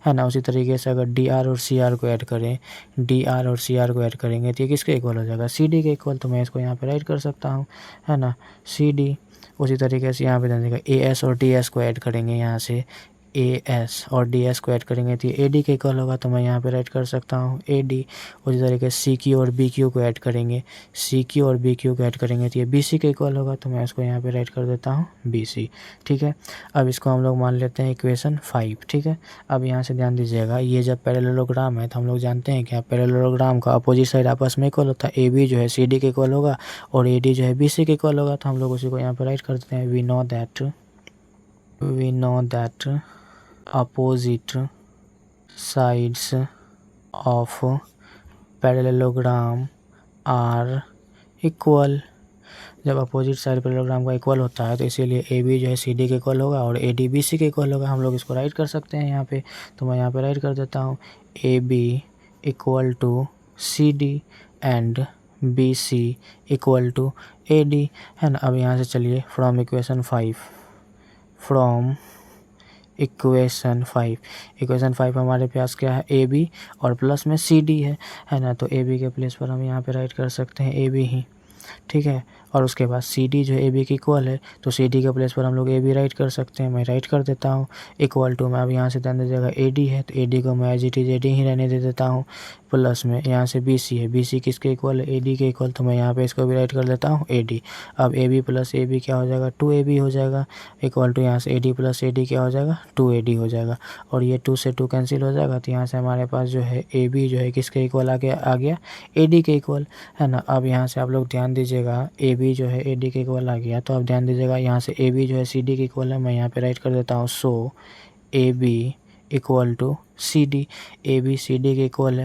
है ना। उसी तरीके से अगर डी आर और सी आर को ऐड करें, डी आर और सी आर को ऐड करेंगे तो ये किसके इक्वल हो जाएगा, सी डी के इक्वल। तो मैं इसको यहाँ पर ऐड कर सकता हूँ, है ना, सी डी। उसी तरीके से यहाँ पे ध्यान दीजिएगा, ए एस और डी एस को ऐड करेंगे यहाँ से, ए एस और डी एस को ऐड करेंगे तो ये ए डी के इक्वल होगा, तो मैं यहाँ पे राइट कर सकता हूँ ए डी। उसी तरीके से सी क्यू और बी क्यू को ऐड करेंगे, सी क्यू और बी क्यू को ऐड करेंगे तो ये बी सी के इक्वल होगा, तो मैं इसको यहाँ पे राइट कर देता हूँ बी सी। ठीक है, अब इसको हम लोग मान लेते हैं इक्वेशन 5। ठीक है, अब यहाँ से ध्यान दीजिएगा, ये जब पैरेललोग्राम है तो हम लोग जानते हैं क्या, पैरेललोग्राम का अपोजिट साइड आपस में इक्वल होता है। ए बी जो है सी डी के इक्वल होगा और ए डी जो है बी सी के इक्वल होगा, तो हम लोग उसी को यहाँ पे राइट कर देते हैं। We know that opposite sides of parallelogram are equal। जब अपोजिट साइड पैरेललोग्राम का इक्वल होता है तो इसीलिए ए बी जो है सी डी के इक्वल होगा और ए डी बी सी के इक्वल होगा। हम लोग इसको राइट कर सकते हैं यहाँ पे, तो मैं यहाँ पे राइट कर देता हूँ A B equal to C D and B C equal to A D, है ना। अब यहाँ से चलिए फ्रॉम इक्वेशन 5 हमारे पास क्या है, ए बी और प्लस में सी डी है ना। तो ए बी के प्लेस पर हम यहाँ पे राइट कर सकते हैं ए बी ही। ठीक है, और उसके बाद सी डी जो ए बी की इक्वल है तो सी डी के प्लेस पर हम लोग ए बी राइट कर सकते हैं। मैं राइट कर देता हूँ इक्वल टू में, अब यहाँ से ध्यान दीजिएगा ए डी है तो ए डी को मैं as it is A D ही रहने दे देता हूँ। प्लस में यहाँ से बी सी है, बी सी किसके इक्वल है, ए डी के इक्वल, तो मैं यहाँ पे इसको भी राइट कर देता हूँ ए डी। अब A B plus A B क्या हो जाएगा, 2ab हो जाएगा, इक्वल टू यहाँ से ए डी प्लस ए डी क्या हो जाएगा, 2ad हो जाएगा। और ये 2 से 2 कैंसिल हो जाएगा, तो यहाँ से हमारे पास जो है ए बी जो है किसके इक्वल आ गया ए डी के इक्वल, है ना। अब यहाँ से आप लोग ध्यान दीजिएगा, ए बी जो है ए डी के इक्वल आ गया, तो अब ध्यान दीजिएगा यहाँ से ए बी जो है सी डी के इक्वल है। मैं यहाँ पे राइट कर देता हूँ, so A B equal to C D, A B C D के इक्वल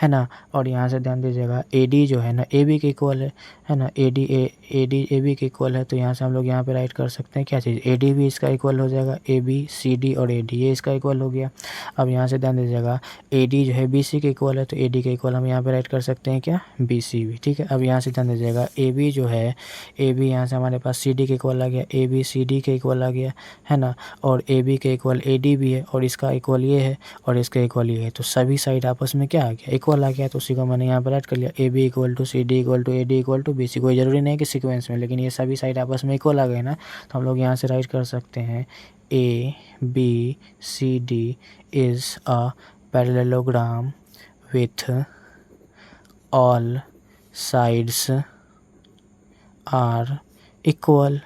है ना। और यहाँ से ध्यान दीजिएगा ए डी जो है ना ए बी के इक्वल है ना, ए डी ए बी के इक्वल है, तो यहाँ से हम लोग यहाँ पे राइट कर सकते हैं क्या चीज़, ए डी भी इसका इक्वल हो जाएगा, ए बी सी डी और ए डी ये इसका इक्वल हो गया। अब यहाँ से ध्यान दीजिएगा ए डी जो है बी सी के इक्वल है, तो ए डी के इक्वल हम यहाँ पे राइट कर सकते हैं क्या, बी सी भी। ठीक है, अब यहाँ से ध्यान दीजिएगा ए बी जो है ए बी यहाँ से हमारे पास सी डी के इक्वल आ गया, ए बी सी डी के इक्वल आ गया, है ना। और ए बी के इक्वल ए डी भी है और इसका इक्वल ये है और इसके इक्वल ये है, तो सभी साइड आपस में क्या आ गया, इक्वल आ गया। तो उसी को मैंने यहाँ पर ऐड कर लिया, A B equal to C D equal to A D equal to B C. कोई ज़रूरी नहीं कि सीक्वेंस में, लेकिन ये सभी साइड आपस में इक्वल आ गए ना, तो हम लोग यहाँ से राइट कर सकते हैं A B C D is a parallelogram with all sides are equal.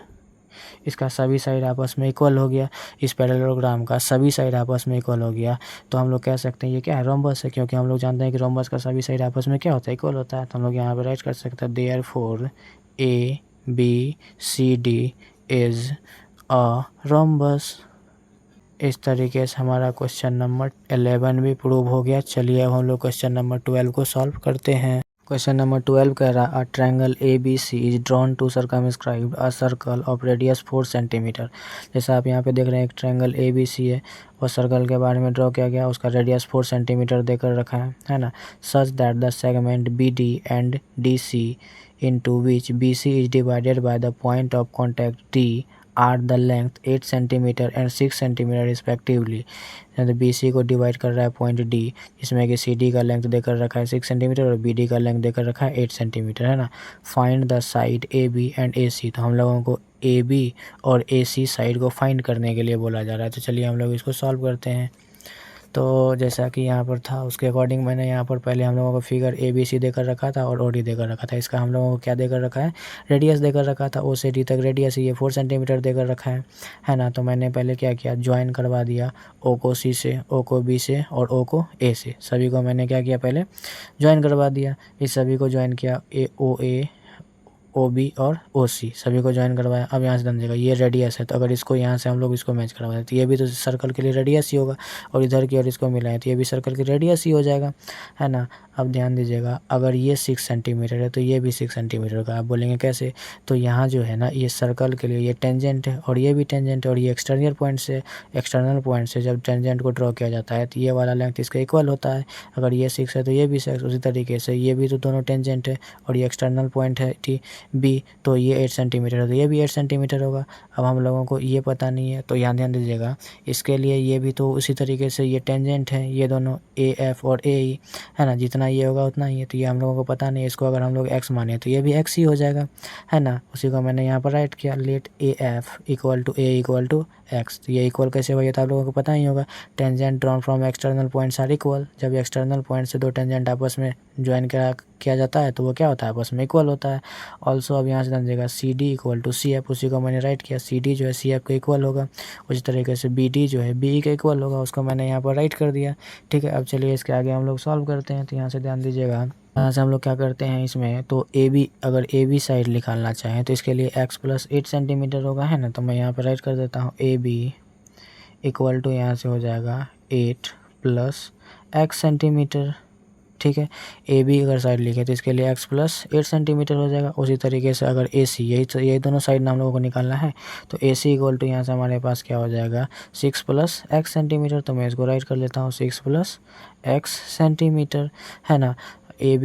इसका सभी साइड आपस में इक्वल हो गया, इस पैरेललोग्राम का सभी साइड आपस में इक्वल हो गया, तो हम लोग कह सकते हैं ये क्या है, रोम्बस है, क्योंकि हम लोग जानते हैं कि रोम्बस का सभी साइड आपस में क्या होता है, इक्वल होता है। तो हम लोग यहाँ पे राइट कर सकते हैं therefore A B C D is a rhombus. इस तरीके से हमारा क्वेश्चन नंबर 11 भी प्रूव हो गया। चलिए अब हम लोग क्वेश्चन नंबर 12 को सॉल्व करते हैं। क्वेश्चन नंबर 12 कह रहा, a triangle A B C is drawn to circumscribe a circle of radius 4 centimetre. जैसा आप यहाँ पे देख रहे हैं एक ट्रायंगल ए बी सी है और सर्कल के बारे में ड्रॉ किया गया, उसका रेडियस 4 सेंटीमीटर देकर रखा है ना। Such that the segment B D and D C into which BC is divided by the point of contact D are the length 8 centimetre and 6 centimetre respectively. BC को डिवाइड कर रहा है पॉइंट D, जिसमें कि CD का लेंथ देकर रखा है 6 सेंटीमीटर और BD का लेंथ देकर रखा है 8 सेंटीमीटर, है ना। Find the side AB and AC, तो हम लोगों को AB और AC साइड को फाइंड करने के लिए बोला जा रहा है। तो चलिए हम लोग इसको सॉल्व करते हैं। तो जैसा कि यहाँ पर था उसके अकॉर्डिंग मैंने यहाँ पर पहले हम लोगों को फिगर ए बी सी देकर रखा था और ओ डी देकर रखा था। इसका हम लोगों को क्या देकर रखा है, रेडियस देकर रखा था, ओ से डी तक रेडियस ये 4 सेंटीमीटर देकर रखा है ना। तो मैंने पहले क्या किया, ज्वाइन करवा दिया ओ को सी से, ओ को बी से और ओ को ए से। सभी को मैंने क्या किया, पहले ज्वाइन करवा दिया। इस सभी को ज्वाइन किया, ए ओ बी और ओ सी सभी को ज्वाइन करवाया। अब यहाँ से समझेगा ये रेडियस है, तो अगर इसको यहाँ से हम लोग इसको मैच करवा दें तो ये भी तो सर्कल के लिए रेडियस ही होगा, और इधर की और इसको मिलाएं तो ये भी सर्कल की रेडियस ही हो जाएगा, है ना। अब ध्यान दीजिएगा, अगर ये 6 सेंटीमीटर है तो ये भी 6 सेंटीमीटर का। आप बोलेंगे कैसे, तो यहाँ जो है ना ये सर्कल के लिए ये टेंजेंट है और ये भी टेंजेंट है और ये एक्सटर्नल पॉइंट से जब टेंजेंट को ड्रॉ किया जाता है तो ये वाला लेंथ इसका इक्वल होता है। अगर ये 6 है तो ये भी 6, उसी तरीके से ये भी तो दोनों टेंजेंट है और ये एक्सटर्नल पॉइंट है बी, तो ये 8 सेंटीमीटर है तो ये भी 8 सेंटीमीटर होगा। अब हम लोगों को ये पता नहीं है, तो यहाँ ध्यान दीजिएगा, इसके लिए ये भी तो उसी तरीके से ये टेंजेंट है, ये दोनों ए एफ और ए ई, है ना। जितना ये होगा उतना ही है, तो ये हम लोगों को पता नहीं है। इसको अगर हम लोग एक्स माने तो ये भी एक्स ही हो जाएगा, है ना। उसी को मैंने यहाँ पर राइट किया, let A F equal to X. तो ये इक्वल कैसे हुआ, तो आप लोगों को पता ही होगा, tangent drawn from external points are equal. जब एक्सटर्नल पॉइंट से दो टेंजेंट आपस में ज्वाइन किया जाता है तो वो क्या होता है, आपस में इक्वल होता है। ऑल्सो अब यहाँ से जान जाएगा C D equal to C F, उसी को मैंने राइट किया, सी डी जो है सी एफ के इक्वल होगा। उसी तरीके से बी डी जो है बी ई के इक्वल होगा, उसको मैंने यहाँ पर राइट कर दिया। ठीक है, अब चलिए इसके आगे हम लोग सॉल्व करते हैं। तो यहाँ से ध्यान दीजिएगा, यहाँ से हम लोग क्या करते हैं इसमें, तो ए बी, अगर ए बी साइड निकालना चाहें तो इसके लिए x प्लस 8 सेंटीमीटर होगा, है ना। तो मैं यहाँ पर राइट कर देता हूँ ए बी इक्वल टू, यहाँ से हो जाएगा 8 प्लस x सेंटीमीटर। ठीक है, ए बी अगर साइड लिखे तो इसके लिए x प्लस 8 सेंटीमीटर हो जाएगा। उसी तरीके से अगर ए सी, यही दोनों साइड ना हम लोगों को निकालना है, तो ए सी इक्वल टू यहाँ से हमारे पास क्या हो जाएगा 6 प्लस x सेंटीमीटर। तो मैं इसको राइट कर लेता हूँ 6 प्लस x सेंटीमीटर, है ना। ए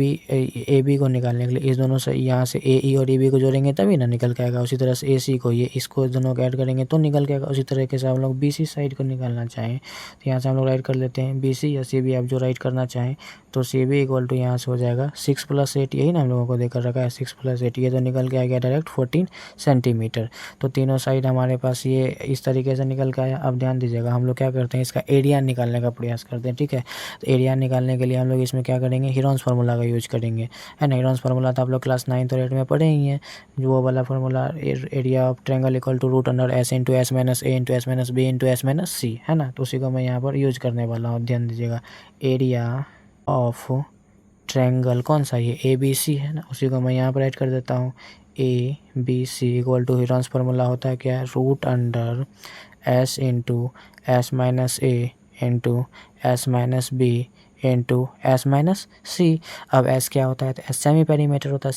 बी को निकालने के लिए इस दोनों से, यहाँ से ए ई और ए बी को जोड़ेंगे तभी ना निकल के आएगा। उसी तरह से ए सी को, ये इसको दोनों को ऐड करेंगे तो निकल के आएगा। उसी तरीके से हम लोग बी सी साइड को निकालना चाहें तो यहाँ से हम लोग राइट कर लेते हैं बी सी या सी बी, आप जो राइट करना चाहें। तो सी बी इक्वल टू यहाँ से हो जाएगा 6 प्लस 8, यही ना हम लोगों को देकर रखा है 6 प्लस 8, ये तो निकल के आ गया डायरेक्ट 14 सेंटीमीटर। तो तीनों साइड हमारे पास ये इस तरीके से निकल के आया। अब ध्यान दीजिएगा, हम लोग क्या करते हैं, इसका एरिया निकालने का प्रयास करते हैं। ठीक है, तो एरिया निकालने के लिए हम लोग इसमें क्या करेंगे, हीरोन्स फार्मूला का यूज करेंगे, है ना। हीरोन्स फार्मूला तो आप लोग क्लास 9 और 8 में पढ़े ही हैं, जो वो वाला formula, area of triangle equal to root under S into S minus A into S minus B into S minus C, है ना। तो उसी को मैं यहाँ पर यूज करने वाला हूँ। ध्यान दीजिएगा, एरिया ऑफ ट्रायंगल कौन सा, ये ए बी सी है ना, उसी को मैं यहाँ पर ऐड कर देता हूँ। A B C equal to, Heron's formula होता है क्या, root under S into S minus A into S minus B into S minus C. अब एस क्या होता है, तो एस सेमी पेरीमीटर होता है।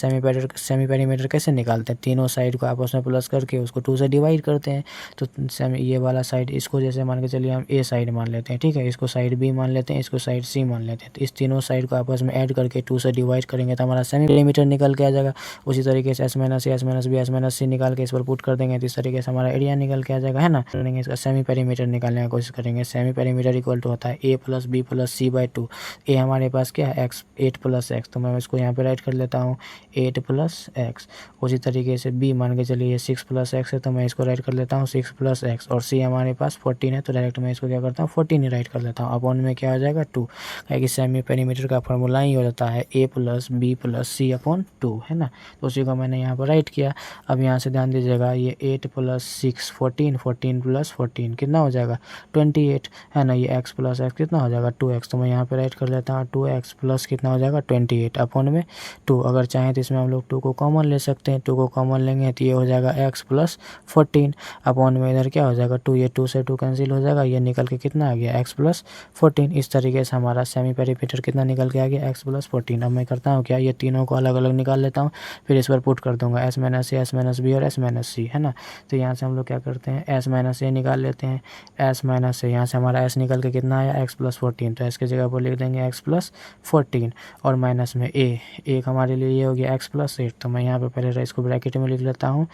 सेमी पेरीमीटर कैसे निकालते हैं, तीनों साइड को आपस में प्लस करके उसको 2 से डिवाइड करते हैं। तो ये वाला साइड, इसको जैसे मान के चलिए हम ए साइड मान लेते हैं, ठीक है, इसको साइड बी मान लेते हैं, इसको साइड सी मान लेते हैं। तो इस तीनों साइड को आपस में ऐड करके 2 से डिवाइड करेंगे तो हमारा सेमी पेरीमीटर निकल के आ जाएगा। उसी तरीके से S minus A, S minus B, S minus C निकाल के इस पर पुट कर देंगे तो इस तरीके से हमारा एरिया निकल के आ जाएगा, है ना। करेंगे इसका सेमी पेरीमीटर निकालने की कोशिश करेंगे। सेमी पेरीमीटर इक्वल टू होता है A plus B plus C by 2। ए हमारे पास क्या है, एक्स, 8 प्लस एक्स, तो मैं इसको यहाँ पे राइट कर लेता हूँ 8 प्लस एक्स। उसी तरीके से बी मान के चलिए 6 प्लस एक्स है, तो मैं इसको राइट कर लेता हूँ 6 प्लस एक्स। और सी हमारे पास 14 है, तो डायरेक्ट मैं इसको क्या करता हूँ 14 ही राइट कर लेता हूँ। अपॉन में क्या हो जाएगा 2, क्योंकि सेमी पेरीमीटर का फॉर्मूला ही हो जाता है A plus B plus C upon 2, है ना। तो उसी को मैंने यहाँ पर राइट किया। अब यहाँ से ध्यान दीजिएगा, ये 8 प्लस 6 14, 14 प्लस 14 कितना हो जाएगा 28, है ना। ये x प्लस एक्स कितना हो जाएगा 2x, तो मैं यहाँ पे राइट कर लेता हूँ 2x प्लस कितना हो जाएगा 28 अपॉन में 2। अगर चाहें तो इसमें हम लोग 2 को कॉमन ले सकते हैं, 2 को कॉमन लेंगे तो ये हो जाएगा x प्लस 14 अपॉन में इधर क्या हो जाएगा 2, ये 2 से 2 कैंसिल हो जाएगा, ये निकल के कितना आ गया x प्लस 14। इस तरीके से हमारा सेमी पेरीमीटर कितना निकल के आ गया x प्लस 14। अब मैं करता हूँ क्या, ये तीनों को अलग अलग निकाल लेता हूँ, फिर इस पर पुट कर दूंगा S minus A, S minus B और एस माइनस सी, है ना। तो यहाँ से हम लोग क्या करते हैं, एस माइनस ए निकाल लेते हैं, एस माइनस ए, यहाँ से हमारा एस निकल के कितना आया x प्लस 14, तो एस की जगह पर लिख देंगे x प्लस 14 और माइनस में ए, एक हमारे लिए ये हो गया x प्लस 8। तो मैं यहाँ पे पहले इसको ब्रैकेट में लिख लेता हूँ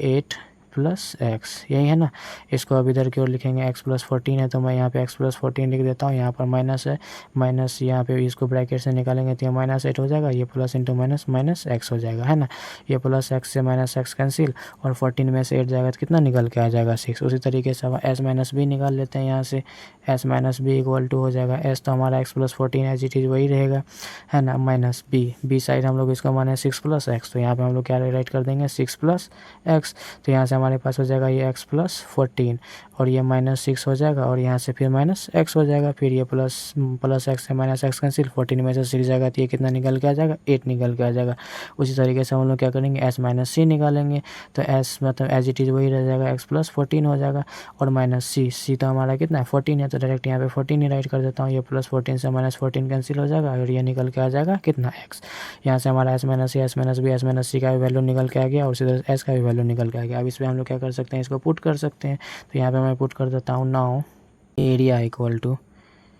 8 प्लस एक्स, यही है ना। इसको अब इधर की ओर लिखेंगे x प्लस 14 है, तो मैं यहाँ पे x प्लस 14 लिख देता हूँ। यहाँ पर माइनस है, माइनस यहाँ पे इसको ब्रैकेट से निकालेंगे तो ये माइनस 8 हो जाएगा, ये plus into minus minus x हो जाएगा, है ना। ये प्लस एक्स से माइनस एक्स कैंसिल और 14 में से 8 जाएगा तो कितना निकल के आ जाएगा 6। उसी तरीके से अब एस माइनस बी निकाल लेते हैं। यहाँ से S minus B equal to हो जाएगा, एस तो हमारा x plus 14 as it is वही रहेगा, है ना, माइनस बी साइड हम लोग इसको माने 6 प्लस एक्स, तो यहाँ पे हम लोग क्या राइट कर देंगे 6 प्लस एक्स। तो यहाँ से हमारे पास हो जाएगा ये x प्लस 14 और ये माइनस 6 हो जाएगा और यहाँ से फिर माइनस एक्स हो जाएगा, फिर ये प्लस एक्स से माइनस एक्स कैंसिल, 14 में से 6 जाएगा तो ये कितना निकल के आ जाएगा 8 निकल के आ जाएगा। उसी तरीके से हम लोग क्या करेंगे, एस माइनस सी निकालेंगे, तो एस मतलब एज इट इज़ वही रह जाएगा, x प्लस 14 हो जाएगा और माइनस सी तो हमारा कितना है 14 है, तो डायरेक्ट यहाँ पे 14 ही राइट कर देता हूँ। ये प्लस 14 से माइनस 14 कैंसिल हो जाएगा और ये निकल के आ जाएगा कितना x। यहाँ से हमारा S minus C, S minus B, S minus C का भी वैल्यू निकल के आ गया और उसी तरह एस का भी वैल्यू निकल के आ गया। अब इसमें हम लोग क्या कर सकते हैं, इसको पुट कर सकते हैं। तो यहाँ पे मैं पुट कर देता हूँ, नाउ एरिया इक्वल टू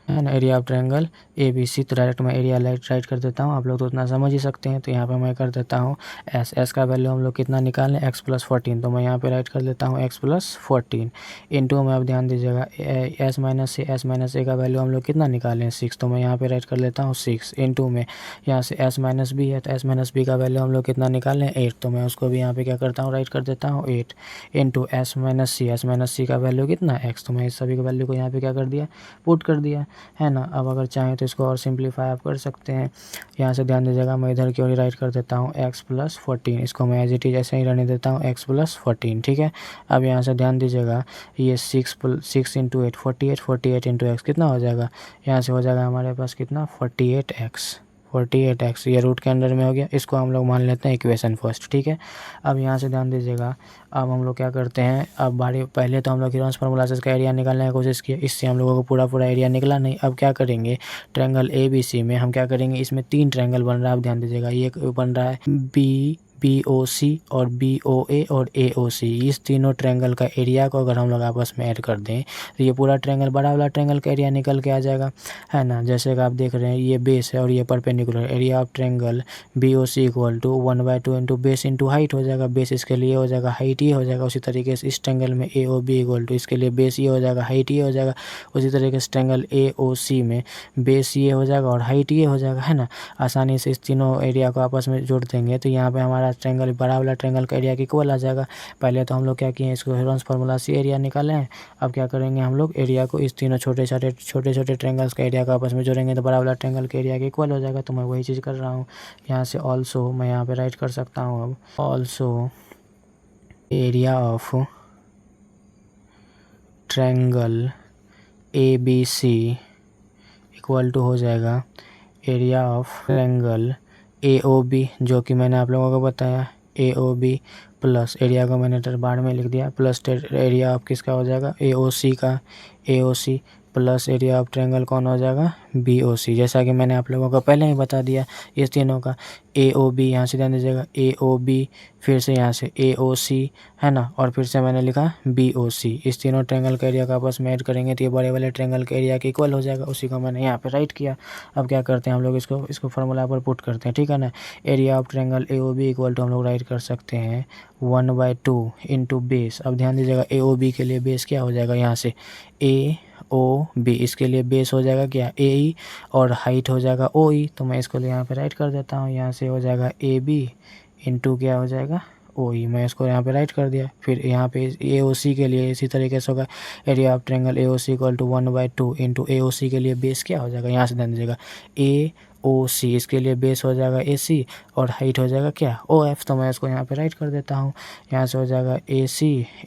है ना, एरिया ऑफ ट्रायंगल ABC। तो डायरेक्ट मैं एरिया राइट कर देता हूँ, आप लोग तो उतना समझ ही सकते हैं। तो यहाँ पे मैं कर देता हूँ एस का वैल्यू हम लोग कितना निकालें, x+14। तो मैं यहाँ पे राइट कर देता हूँ x+14 इंटू में, अब ध्यान दीजिएगा S-A का वैल्यू हम लोग कितना निकालें 6। तो मैं यहाँ पे राइट कर लेता हूँ 6 इंटू में, यहाँ से S-B है तो S-B का वैल्यू हम लोग कितना निकालें 8। तो मैं उसको भी यहाँ पे क्या करता हूँ, राइट कर देता हूँ 8 इंटू S-C का वैल्यू कितना x। तो मैं इस सभी का वैल्यू को यहाँ पे क्या कर दिया, पुट कर दिया, है ना। अब अगर चाहें तो इसको और सिंप्लीफाई आप कर सकते हैं। यहाँ से ध्यान दीजिएगा, मैं इधर की ओर राइट कर देता हूँ x+14, इसको मैं एज इट इज ऐसे ही रहने देता हूँ x+14, ठीक है। अब यहाँ से ध्यान दीजिएगा, ये 6 इंटू 8 48 इंटू एक्स कितना हो जाएगा, यहाँ से हो जाएगा हमारे पास कितना 48x। ये रूट के अंदर में हो गया, इसको हम लोग मान लेते हैं इक्वेशन फर्स्ट, ठीक है। अब यहाँ से ध्यान दीजिएगा, अब हम लोग क्या करते हैं, अब पहले तो हम लोग हीरोन्स फार्मूला से इसका एरिया निकालने की कोशिश किया, इससे हम लोगों को पूरा एरिया निकला नहीं। अब क्या करेंगे, ट्रायंगल ABC में हम क्या करेंगे, इसमें 3 ट्रायंगल बन रहा है। अब ध्यान दीजिएगा, ये बन रहा है BOC और BOA और AOC। इस तीनों ट्रायंगल का एरिया को अगर हम लोग आपस में ऐड कर दें तो ये पूरा ट्रायंगल, बड़ा वाला ट्रायंगल का एरिया निकल के आ जाएगा, है ना। जैसे कि आप देख रहे हैं, ये बेस है और ये perpendicular, area of triangle BOC equal to 1/2 into base into height हो जाएगा। बेस इसके लिए हो जाएगा, हाइट ये हो जाएगा। उसी तरीके से इस ट्रायंगल में AOB इक्वल टू, इसके लिए बेस ये हो जाएगा, हाइट ये हो जाएगा। उसी तरीके से ट्रायंगल AOC में बेस ये हो जाएगा और हाइट ये हो जाएगा, है ना। आसानी से इस तीनों एरिया को आपस में जोड़ देंगे तो यहाँ पे हमारा ट्रायंगल, बड़ा वाला ट्रायंगल का एरिया इक्वल आ जाएगा। पहले तो हम लोग क्या किए, इसको हीरोन्स फार्मूला से एरिया निकाले हैं। अब क्या करेंगे, हम लोग एरिया को इस तीनों छोटे छोटे ट्रायंगल्स का एरिया को आपस में जोड़ेंगे तो बड़ा वाला ट्रायंगल के एरिया के इक्वल हो जाएगा। तो मैं वही चीज़ कर रहा हूँ। यहाँ से ऑल्सो मैं यहाँ पे राइट कर सकता हूँ, अब also area of triangle ABC equal to हो जाएगा एरिया ऑफ ट्रायंगल AOB, जो कि मैंने आप लोगों को बताया AOB प्लस एरिया को मैंने बार में लिख दिया, प्लस एरिया ऑफ किसका हो जाएगा AOC का, AOC plus area of triangle कौन हो जाएगा BOC। जैसा कि मैंने आप लोगों को पहले ही बता दिया, इस तीनों का AOB, यहाँ से ध्यान दीजिएगा AOB, फिर से यहाँ से AOC, है ना, और फिर से मैंने लिखा BOC। इस तीनों ट्रायंगल का एरिया का आपस में ऐड करेंगे तो ये बड़े वाले ट्रायंगल के एरिया के इक्वल हो जाएगा। उसी को मैंने यहाँ पे राइट किया। अब क्या करते हैं, हम लोग इसको फार्मूला पर पुट करते हैं, ठीक है ना। Area of triangle AOB equal to हम लोग राइट कर सकते हैं 1/2 इंटू बेस। अब ध्यान दीजिएगा, AOB के लिए बेस क्या हो जाएगा, यहाँ से AOB, इसके लिए बेस हो जाएगा क्या AE और हाइट हो जाएगा OE। तो मैं इसको यहाँ पे राइट कर देता हूँ, यहाँ से हो जाएगा AB इंटू क्या हो जाएगा OE। मैं इसको यहाँ पे राइट कर दिया। फिर यहाँ पे AOC के लिए इसी तरीके से होगा, area of triangle AOC equal to 1/2 into AOC के लिए बेस क्या हो जाएगा, यहाँ से ध्यान दीजिएगा AOC, इसके लिए बेस हो जाएगा AC और हाइट हो जाएगा क्या OF। तो मैं इसको यहाँ पे राइट कर देता हूँ, यहाँ से हो जाएगा AC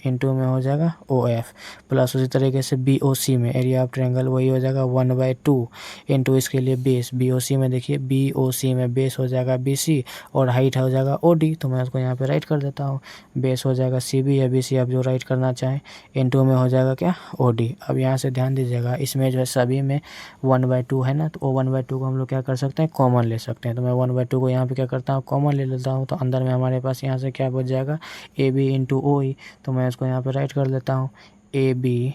इंटू में हो जाएगा OF प्लस उसी तरीके से BOC में एरिया ऑफ ट्रायंगल वही हो जाएगा 1/2 इंटू इसके लिए बेस, BOC में देखिए BOC में बेस हो जाएगा BC और हाइट हो जाएगा OD। तो मैं उसको यहाँ पे राइट कर देता हूँ, बेस हो जाएगा CB या BC, आप जो राइट करना चाहें, इंटू में हो जाएगा क्या OD। अब यहाँ से ध्यान दीजिएगा, इसमें जो है सभी में 1/2 है ना, तो वो 1/2 को हम लोग क्या कर सकते हैं, कॉमन ले सकते हैं। तो मैं 1/2 को यहाँ पे क्या करता हूँ, कॉमन ले लेता हूँ। तो अंदर में हमारे पास यहाँ से क्या बच जाएगा AB इंटू OE। तो मैं इसको यहाँ पे राइट कर लेता हूँ AB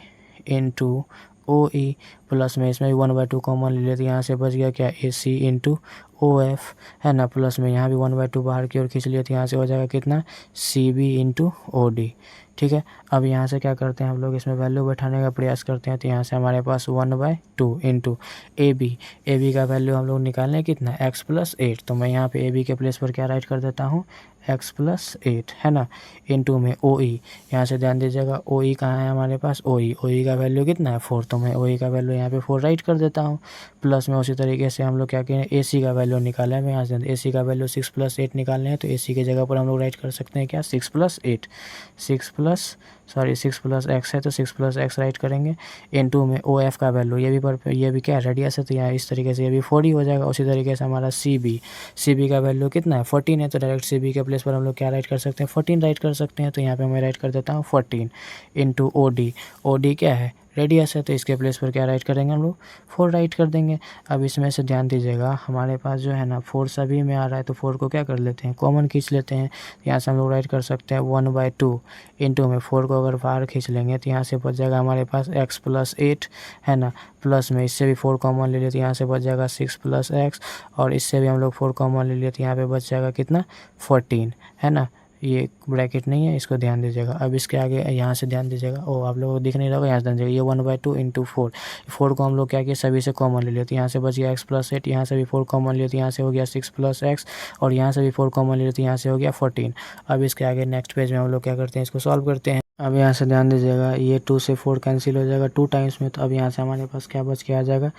इंटू OE प्लस में इसमें भी 1/2 कॉमन ले लेते, यहाँ से बच गया क्या AC इंटू OF, है ना, प्लस में यहाँ भी 1/2 बाहर की ओर खींच लिया तो यहाँ से हो जाएगा कितना CB इंटू OD, ठीक है। अब यहाँ से क्या करते हैं, हम लोग इसमें वैल्यू बैठाने का प्रयास करते हैं। तो यहाँ से हमारे पास 1/2 इंटू AB का वैल्यू हम लोग निकालें कितना x+8। तो मैं यहाँ पे AB के प्लेस पर क्या राइट कर देता हूँ x+8, है ना, इंटू में OE। यहाँ से ध्यान दीजिएगा OE कहाँ है हमारे पास, OE का वैल्यू कितना है 4। तो मैं OE का वैल्यू यहाँ पे 4 राइट कर देता हूँ। प्लस में उसी तरीके से हम लोग क्या करें, AC का वैल्यू निकाला है। मैं यहाँ से AC का वैल्यू 6+8 निकालने हैं तो AC की जगह पर हम लोग राइट कर सकते हैं क्या 6+8, 6+x है तो 6+x राइट करेंगे इंटू में OF का वैल्यू, ये भी क्या रेडियस है तो यहाँ इस तरीके से ये भी 4 ही हो जाएगा। उसी तरीके से हमारा CB का वैल्यू कितना है 14 है, तो डायरेक्ट CB के प्लेस पर हम लोग क्या राइट कर सकते हैं 14 राइट कर सकते हैं। तो यहाँ पे मैं राइट कर देता हूँ 14 इंटू OD क्या है रेडियस है, तो इसके प्लेस पर क्या राइट करेंगे हम लोग 4 राइट कर देंगे। अब इसमें से ध्यान दीजिएगा हमारे पास जो है ना 4 सभी में आ रहा है, तो 4 को क्या कर लेते हैं कॉमन खींच लेते हैं। यहाँ से हम लोग राइट कर सकते हैं 1/2 इंटू में 4 को अगर बाहर खींच लेंगे तो यहाँ से बच जाएगा हमारे पास x + 8 है ना, प्लस में इससे भी 4 कॉमन ले लिए तो यहाँ से बच जाएगा 6 + x, और इससे भी हम लोग 4 कॉमन ले लिए तो यहाँ पे बच जाएगा कितना 14 है ना। ये ब्रैकेट नहीं है, इसको ध्यान दीजिएगा। अब इसके आगे यहाँ से ध्यान दीजिएगा, आप लोगों को दिख नहीं रहा होगा, यहाँ से ध्यान दीजिएगा, ये 1/2 इंटू 4 को हम लोग क्या किया सभी से कॉमन ले लिए तो यहाँ से बच गया x + 8, यहाँ से भी 4 कॉमन लिए तो यहाँ से हो गया 6 + x, और यहाँ से भी 4 कॉमन लिए तो यहाँ से हो गया 14। अब इसके आगे नेक्स्ट पेज में हम लोग क्या करते हैं, इसको सॉल्व करते हैं। अब यहाँ से ध्यान दीजिएगा, ये 2 से 4 कैंसिल हो जाएगा 2 टाइम्स में, तो अब यहाँ से हमारे पास क्या बच के आ जाएगा,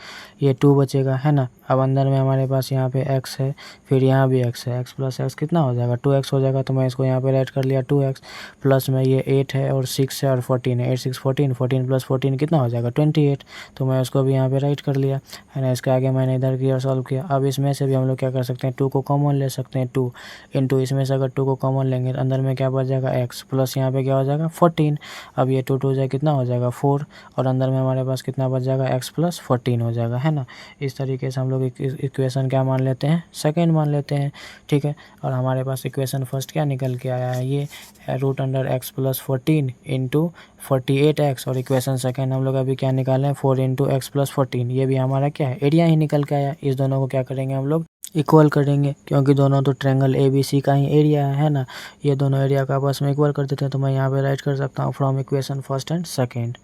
ये 2 बचेगा है ना। अब अंदर में हमारे पास यहाँ पे x है, फिर यहाँ भी x है, x + x कितना हो जाएगा 2x हो जाएगा, तो मैं इसको यहाँ पे राइट कर लिया 2x, प्लस में ये 8 है और 6 है और 14 है, 8 6 14, 14 + 14 कितना हो जाएगा 28, तो मैं उसको भी यहाँ पे राइट कर लिया है ना। इसके आगे मैंने इधर की ओर सॉल्व किया। अब इसमें से भी हम लोग क्या कर सकते हैं 2 को कॉमन ले सकते हैं, 2 इंटू इसमें से अगर 2 को कॉमन लेंगे तो अंदर में क्या बच जाएगा x, प्लस यहाँ पे क्या हो जाएगा 14। अब ये 2 जाए कितना हो जाएगा 4, और अंदर में हमारे पास कितना बच जाएगा x + 14 हो जाएगा है ना। इस तरीके से हम लोग इक्वेशन क्या मान लेते हैं, सेकेंड मान लेते हैं, ठीक है। और हमारे पास इक्वेशन फर्स्ट क्या निकल के आया है, ये √x + 14 इंटू 48x, और इक्वेशन सेकेंड हम लोग अभी क्या निकाले हैं 4 इंटू x + 14, ये भी हमारा क्या है एरिया ही निकल के आया। इस दोनों को क्या करेंगे हम लोग इक्वल करेंगे, क्योंकि दोनों तो ट्रायंगल ABC का ही एरिया है ना। ये दोनों एरिया का आपस में इक्वल कर देते हैं, तो मैं यहाँ पे राइट कर सकता हूँ from equation first and second,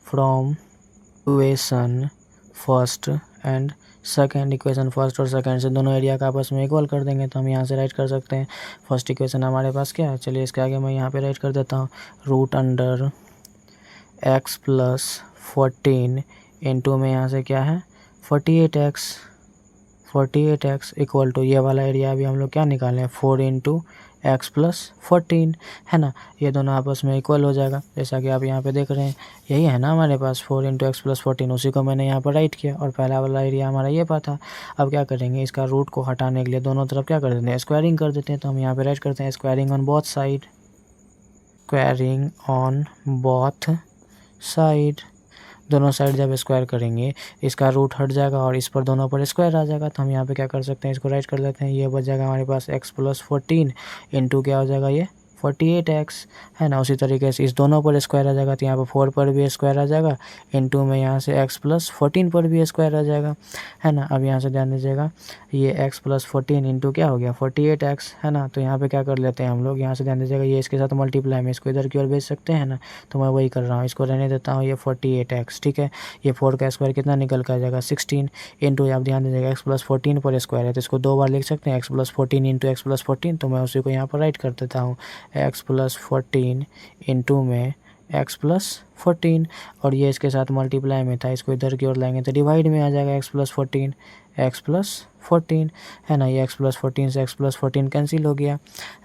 from equation first and second, equation first और सेकेंड से दोनों एरिया का आपस में इक्वल कर देंगे, तो हम यहाँ से राइट कर सकते हैं। फर्स्ट इक्वेशन हमारे पास क्या है, चलिए इसके आगे मैं यहाँ पे राइट कर देता हूँ √x + 14 इंटू में यहाँ से क्या है 48x इक्वल टू ये वाला एरिया भी हम लोग क्या निकालें 4 इंटू x + 14 है ना। ये दोनों आपस में इक्वल हो जाएगा, जैसा कि आप यहाँ पे देख रहे हैं, यही है ना हमारे पास 4 इंटू x + 14, उसी को मैंने यहाँ पर राइट किया, और पहला वाला एरिया हमारा ये पास था। अब क्या करेंगे, इसका रूट को हटाने के लिए दोनों तरफ क्या कर देते हैं स्क्वायरिंग कर देते हैं, तो हम यहाँ पे राइट करते हैं squaring on both side, squaring on both side. दोनों साइड जब स्क्वायर करेंगे इसका रूट हट जाएगा और इस पर दोनों पर स्क्वायर आ जाएगा, तो हम यहाँ पे क्या कर सकते हैं इसको राइट कर लेते हैं। ये बच जाएगा हमारे पास x + 14 इंटू क्या हो जाएगा ये 48x है ना। उसी तरीके से इस दोनों पर स्क्वायर आ जाएगा, तो यहाँ पर 4 पर भी स्क्वायर आ जाएगा, इंटू में यहाँ से x + 14 पर भी स्क्वायर आ जाएगा है ना। अब यहाँ से ध्यान दीजिएगा, ये x + 14 इंटू क्या हो गया 48x है ना। तो यहाँ पे क्या कर लेते हैं हम लोग, यहाँ से ध्यान दीजिएगा, ये इसके साथ मल्टीप्लाई में इसको इधर की ओर भेज सकते हैं ना, तो मैं वही कर रहा हूँ, इसको रहने देता हूँ, ये 48x ठीक है। ये 4 का स्क्वायर कितना निकल कर आ जाएगा 16 इंटू, आप ध्यान दीजिएगा x + 14 पर स्क्वायर है, तो इसको 2 बार लिख सकते हैं x + 14 इंटू x + 14, तो मैं उसी को यहाँ पर राइट कर देता हूँ x + 14 इंटू में x + 14, और ये इसके साथ मल्टीप्लाई में था, इसको इधर की ओर लाएंगे तो डिवाइड में आ जाएगा x + 14 है ना। ये x + 14 से x + 14 कैंसिल हो गया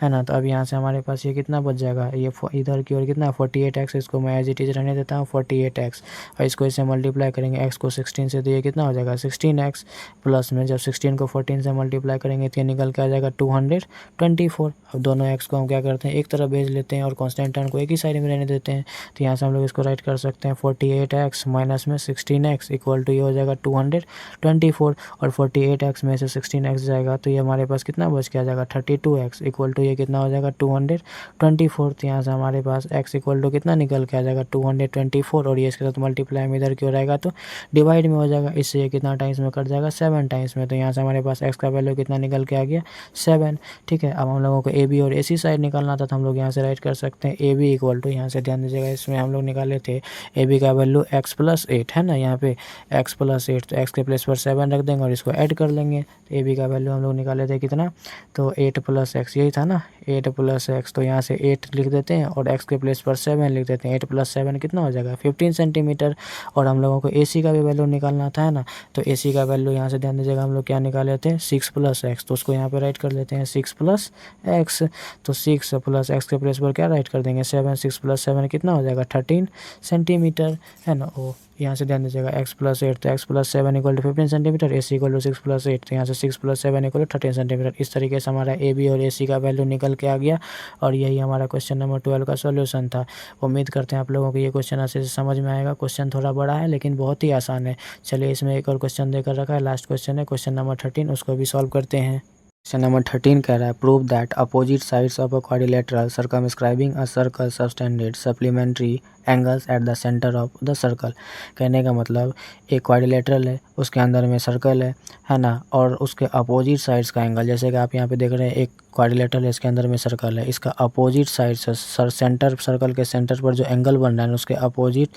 है ना। तो अब यहाँ से हमारे पास ये कितना बच जाएगा, ये इधर की ओर कितना 48x, इसको मैं एज इट इज रहने देता हूँ 48x, और इसको इससे मल्टीप्लाई करेंगे x को 16 से, तो ये कितना हो जाएगा 16x, प्लस में जब 16 को 14 से मल्टीप्लाई करेंगे तो ये निकल के आ जाएगा 224। अब दोनों x को हम क्या करते हैं एक तरफ भेज लेते हैं और कॉन्स्टेंट टर्म को एक ही साइड में रहने देते हैं, तो यहाँ से हम लोग इसको राइट कर सकते हैं 48x माइनस में 16x इक्वल टू ये हो जाएगा 224, और 48x में से 16x जाएगा तो ये हमारे पास कितना बच के आ जाएगा 32x इक्वल टू ये कितना हो जाएगा 224। तो यहाँ से हमारे पास x इक्वल टू कितना निकल के आ जाएगा 224, और ये इसके साथ मल्टीप्लाई में इधर की ओर आएगा तो डिवाइड में हो जाएगा, इससे ये कितना टाइम्स में कट जाएगा 7 टाइम्स में। तो यहाँ से हमारे पास x का वैल्यू कितना निकल के आ गया 7, ठीक है। अब हम लोगों को AB और AC साइड निकालना था, तो हम लोग यहाँ से राइट कर सकते हैं AB इक्वल टू, यहाँ से ध्यान दीजिएगा, इसमें हम लोग निकाले थे AB का वैल्यू x + 8 है ना, यहाँ पे x + 8, तो x के प्लेस पर 7 रख देंगे और इसको ऐड कर लेंगे, तो AB का वैल्यू हम लोग निकाले थे कितना, तो 8 + x यही था ना 8 + x, तो यहाँ से 8 लिख देते हैं और x के प्लेस पर 7 लिख देते हैं, 8 + 7 कितना हो जाएगा 15 सेंटीमीटर। और हम लोगों को AC का भी वैल्यू निकालना था है ना, तो AC का वैल्यू यहाँ से ध्यान दीजिएगा हम लोग क्या निकाले थे 6 + x, तो उसको यहाँ पे राइट कर लेते हैं 6 + x, तो 6 + x के प्लेस पर क्या राइट कर देंगे 7, 6 + 7 कितना हो जाएगा 13 सेंटीमीटर है ना। यहाँ से ध्यान दीजिएगा x + 8 तो x + 7 = 15 सेंटीमीटर, AC = 6 + 8 तो यहाँ से 6 + 7 = 13 सेंटीमीटर। इस तरीके से हमारा AB और AC का वैल्यू निकल के आ गया और यही हमारा क्वेश्चन नंबर 12 का सॉल्यूशन था। उम्मीद करते हैं आप लोगों को ये क्वेश्चन अच्छे से समझ में आएगा। क्वेश्चन थोड़ा बड़ा है लेकिन बहुत ही आसान है। चलिए इसमें एक और क्वेश्चन देकर रखा है, लास्ट क्वेश्चन है क्वेश्चन नंबर 13, उसको भी सॉल्व करते हैं। क्वेश्चन नंबर 13 कह रहा है prove that opposite sides of a quadrilateral circumscribing a circle subtended supplementary angles eight the centre of the circle. कहने का मतलब एक क्वाड्रिलेटरल है, उसके अंदर में सर्कल है ना, और उसके अपोजिट साइड्स का एंगल, जैसे कि आप यहाँ पे देख रहे हैं एक क्वाड्रिलेटरल है, इसके अंदर में सर्कल है, इसका अपोजिट साइड से सेंटर, सर्कल के सेंटर पर जो एंगल बन रहा है उसके अपोजिट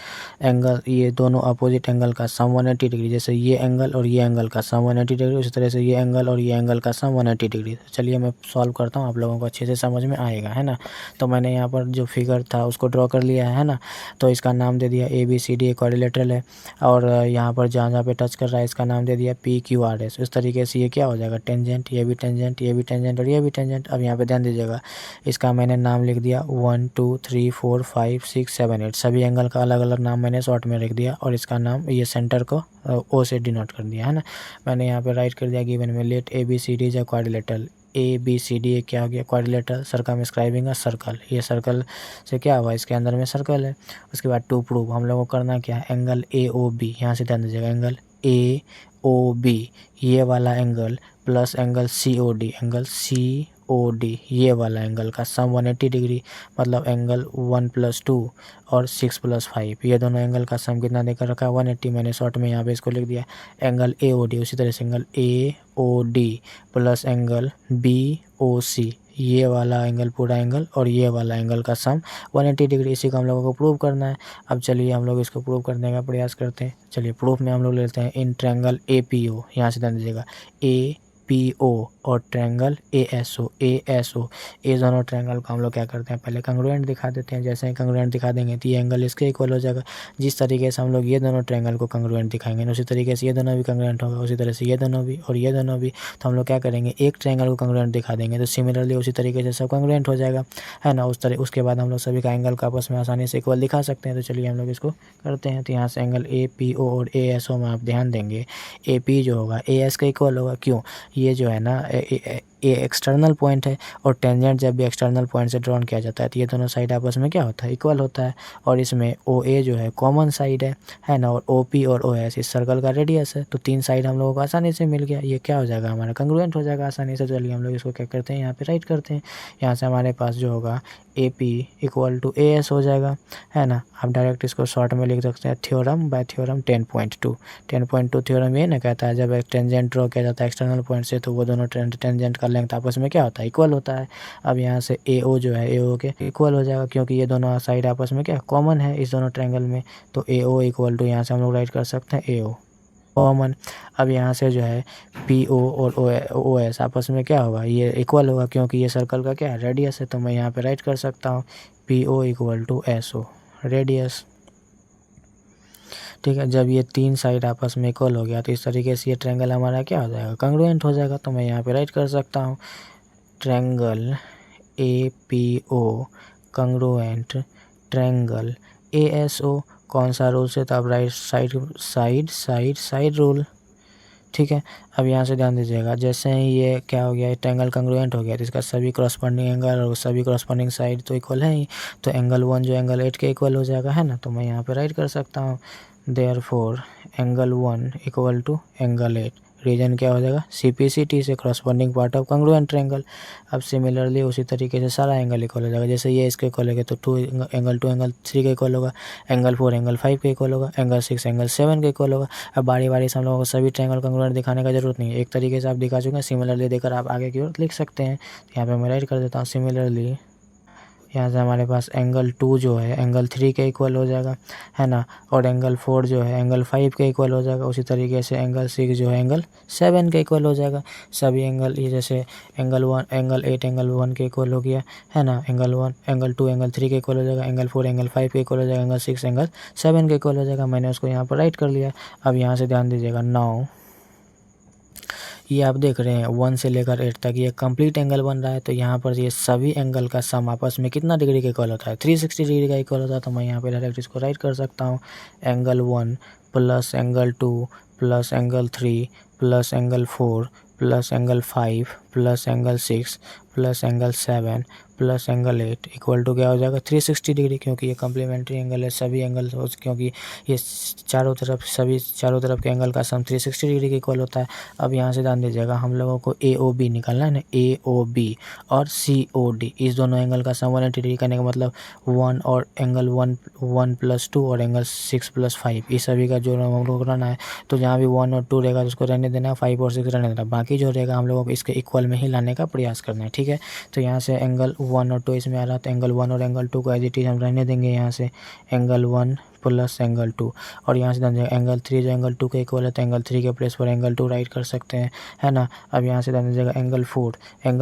एंगल, ये दोनों अपोजिट एंगल का सम 180 डिग्री, जैसे ये एंगल और ये एंगल का सम 180 डिग्री, उसी तरह से ये एंगल और ये एंगल का सम 180 डिग्री। चलिए मैं सॉल्व करता हूँ, आप लोगों को अच्छे से समझ में आएगा, है ना। तो मैंने यहाँ पर जो फिगर था उसको ड्रॉ कर लिया है ना, तो इसका नाम दे दिया ABCD, क्वाड्रिलेटरल है, और यहाँ पर जहाँ जहाँ पे टच कर रहा है इसका नाम दे दिया PQRS। इस तरीके से ये क्या हो जाएगा, टेंजेंट, ये भी टेंजेंट, ये भी टेंजेंट और ये भी टेंजेंट। अब यहाँ पे ध्यान दीजिएगा, इसका मैंने नाम लिख दिया 1 2 3 4 5 6 7 8, सभी एंगल का अलग अलग नाम मैंने शॉर्ट में लिख दिया और इसका नाम ये सेंटर को O से डिनोट कर दिया, है ना। मैंने यहाँ पे राइट कर दिया गिवन में let ABCD is a quadrilateral. ABCD क्या हो गया, क्वाड्रिलेटरल सर्कमस्क्राइबिंग अ सर्कल, ये सर्कल से क्या हुआ, इसके अंदर में सर्कल है। उसके बाद टू प्रूव हम लोगों को करना क्या है, एंगल AOB, यहाँ से ध्यान दीजिएगा एंगल AOB ये वाला angle plus angle COD, angle COD ये वाला एंगल का सम 180 डिग्री, मतलब एंगल 1 + 2 और 6 + 5, ये दोनों एंगल का सम कितना देकर रखा है 180। मैंने शॉर्ट में यहाँ पे इसको लिख दिया एंगल AOD। उसी तरह से angle AOD plus angle BOC ये वाला एंगल, पूरा एंगल और ये वाला एंगल का सम 180 डिग्री, इसी को हम लोगों को प्रूव करना है। अब चलिए हम लोग इसको प्रूव करने का प्रयास करते हैं। चलिए प्रूफ में हम लोग लेते हैं इन ट्रायंगल APO, यहाँ से ध्यान दीजिएगा APO और ट्रायंगल ASO, ये दोनों ट्रायंगल को हम लोग क्या करते हैं, पहले कंग्रुएंट दिखा देते हैं। जैसे ही कंग्रुएंट दिखा देंगे तो ये एंगल इसके इक्वल हो जाएगा। जिस तरीके से हम लोग ये दोनों ट्रायंगल को कंग्रुएंट दिखाएंगे उसी तरीके से ये दोनों भी कंग्रुएंट होगा, उसी तरह से ये दोनों भी और ये दोनों भी। तो हम लोग क्या करेंगे, एक ट्रायंगल को कंग्रुएंट दिखा देंगे तो सिमिलरली उसी तरीके से सब कंग्रुएंट हो जाएगा, है ना। उसके बाद हम लोग सभी का एंगल का आपस में आसानी से इक्वल दिखा सकते हैं। तो चलिए हम लोग इसको करते हैं। तो यहाँ से एंगल APO और ASO में आप ध्यान देंगे AP जो होगा AS का इक्वल होगा, क्यों, ये जो है ना ये एक्सटर्नल पॉइंट है और टेंजेंट जब भी एक्सटर्नल पॉइंट से ड्रॉन किया जाता है तो ये दोनों साइड आपस में क्या होता है, इक्वल होता है। और इसमें OA जो है कॉमन साइड है ना, और OP और OS इस सर्कल का रेडियस है, तो तीन साइड हम लोगों को आसानी से मिल गया। ये क्या हो जाएगा, हमारा कंग्रुएंट हो जाएगा आसानी से। चलिए हम लोग इसको क्या करते हैं, यहाँ पे राइट करते हैं। यहाँ से हमारे पास जो होगा AP = AS हो जाएगा, है ना। आप डायरेक्ट इसको शॉर्ट में लिख सकते हैं थ्योरम बाय थ्योरम 10.2 थ्योरम ये ना कहता है जब एक टेंजेंट ड्रॉ किया जाता है एक्सटर्नल पॉइंट से तो वो दोनों टेंजेंट का लेंथ आपस में क्या होता है, इक्वल होता है। अब यहाँ से AO जो है AO के इक्वल हो जाएगा क्योंकि ये दोनों साइड आपस में क्या कॉमन है इस दोनों ट्रायंगल में। तो AO = यहाँ से हम लोग राइट कर सकते हैं AO कॉमन। अब यहाँ से जो है PO और OS आपस में क्या होगा, ये इक्वल होगा क्योंकि ये सर्कल का क्या है रेडियस है। तो मैं यहाँ पे राइट कर सकता हूँ PO = SO रेडियस, ठीक है। जब ये तीन साइड आपस में इक्वल हो गया तो इस तरीके से ये ट्रायंगल हमारा क्या हो जाएगा, कंग्रुएंट हो जाएगा। तो मैं यहाँ पे राइट कर सकता हूँ triangle APO congruent triangle ASO। कौन सा रूल से, तो आप राइट साइड रूल, ठीक है। अब यहाँ से ध्यान दीजिएगा, जैसे ही ये क्या हो गया, ट्रायंगल कंग्रुएंट हो गया तो इसका सभी करस्पॉन्डिंग एंगल और सभी करस्पॉन्डिंग साइड तो इक्वल है ही। तो एंगल 1 जो एंगल 8 के इक्वल हो जाएगा, है ना। तो मैं यहाँ पे राइट कर सकता हूँ देयरफॉर एंगल 1 = एंगल 8। रीजन क्या हो जाएगा, CPCT से corresponding part of congruent triangle. अब सिमिलरली उसी तरीके से सारा एंगल इक्वल हो जाएगा। जैसे ये इसके इक्वल है तो एंगल 2 एंगल 3 के इक्वल होगा, एंगल 4 एंगल 5 के इक्वल होगा, एंगल 6 एंगल 7 के इक्वल होगा। अब बारी बारी से हम लोगों को सभी ट्रायंगल कंग्रुएंट दिखाने का जरूरत नहीं है, एक तरीके से आप दिखा चुके हैं। सिमिलरली देकर आप आगे की ओर लिख सकते हैं। यहाँ पे मैं राइट कर देता हूँ सिमिलरली। यहाँ से हमारे पास एंगल 2 जो है एंगल 3 के इक्वल हो जाएगा, है ना, और एंगल 4 जो है एंगल 5 के इक्वल हो जाएगा। उसी तरीके से एंगल 6 जो है एंगल 7 के इक्वल हो जाएगा। सभी एंगल ये जैसे एंगल 1 एंगल 8 एंगल 1 के इक्वल हो गया, है ना। एंगल 1 एंगल 2 एंगल 3 के इक्वल हो जाएगा, एंगल 4 एंगल 5 के इक्वल हो जाएगा, एंगल 6 एंगल 7 के इक्वल हो जाएगा। मैंने उसको यहाँ पर राइट कर लिया। अब यहाँ से ध्यान दीजिएगा, नाउ ये आप देख रहे हैं 1 से लेकर 8 तक ये कंप्लीट एंगल बन रहा है। तो यहाँ पर ये सभी एंगल का सम आपस में कितना डिग्री का इक्वल होता है, 360 डिग्री का इक्वल होता है। तो मैं यहाँ पे डायरेक्ट इसको राइट कर सकता हूँ, angle 1 plus angle 2 plus angle 3 plus angle 4 plus angle 5 plus angle 6 plus angle 7 plus angle 8 equal to क्या हो जाएगा, 360 डिग्री, क्योंकि ये कम्प्लीमेंट्री एंगल है। सभी एंगल क्योंकि ये सभी चारों तरफ के एंगल का सम 360 डिग्री के इक्वल होता है। अब यहाँ से ध्यान दीजिएगा, हम लोगों को AOB निकालना है ना, AOB और COD, इस दोनों एंगल का सम 180 डिग्री करने का मतलब 1 और एंगल 1 प्लस 2 और एंगल 6 प्लस 5, इस सभी का जो हम लोग करना है। तो जहाँ भी 1 और 2 रहेगा तो उसको रहने देना है, 5 और 6 रहने देना, बाकी जो रहेगा हम लोगों को इसके इक्वल में ही लाने का प्रयास करना है, ठीक है। तो यहाँ से एंगल 1 और 2 इसमें आ रहा है, तो एंगल 1 और एंगल 2 को एज इट इज हम रहने देंगे। यहाँ से एंगल 1 प्लस एंगल 2 और यहाँ से एंगल 3 जो एंगल 2 के इक्वल है, तो एंगल 3 के प्लेस पर एंगल 2 राइट कर सकते हैं, है ना। अब यहाँ से ध्यान दीजिएगा, एंगल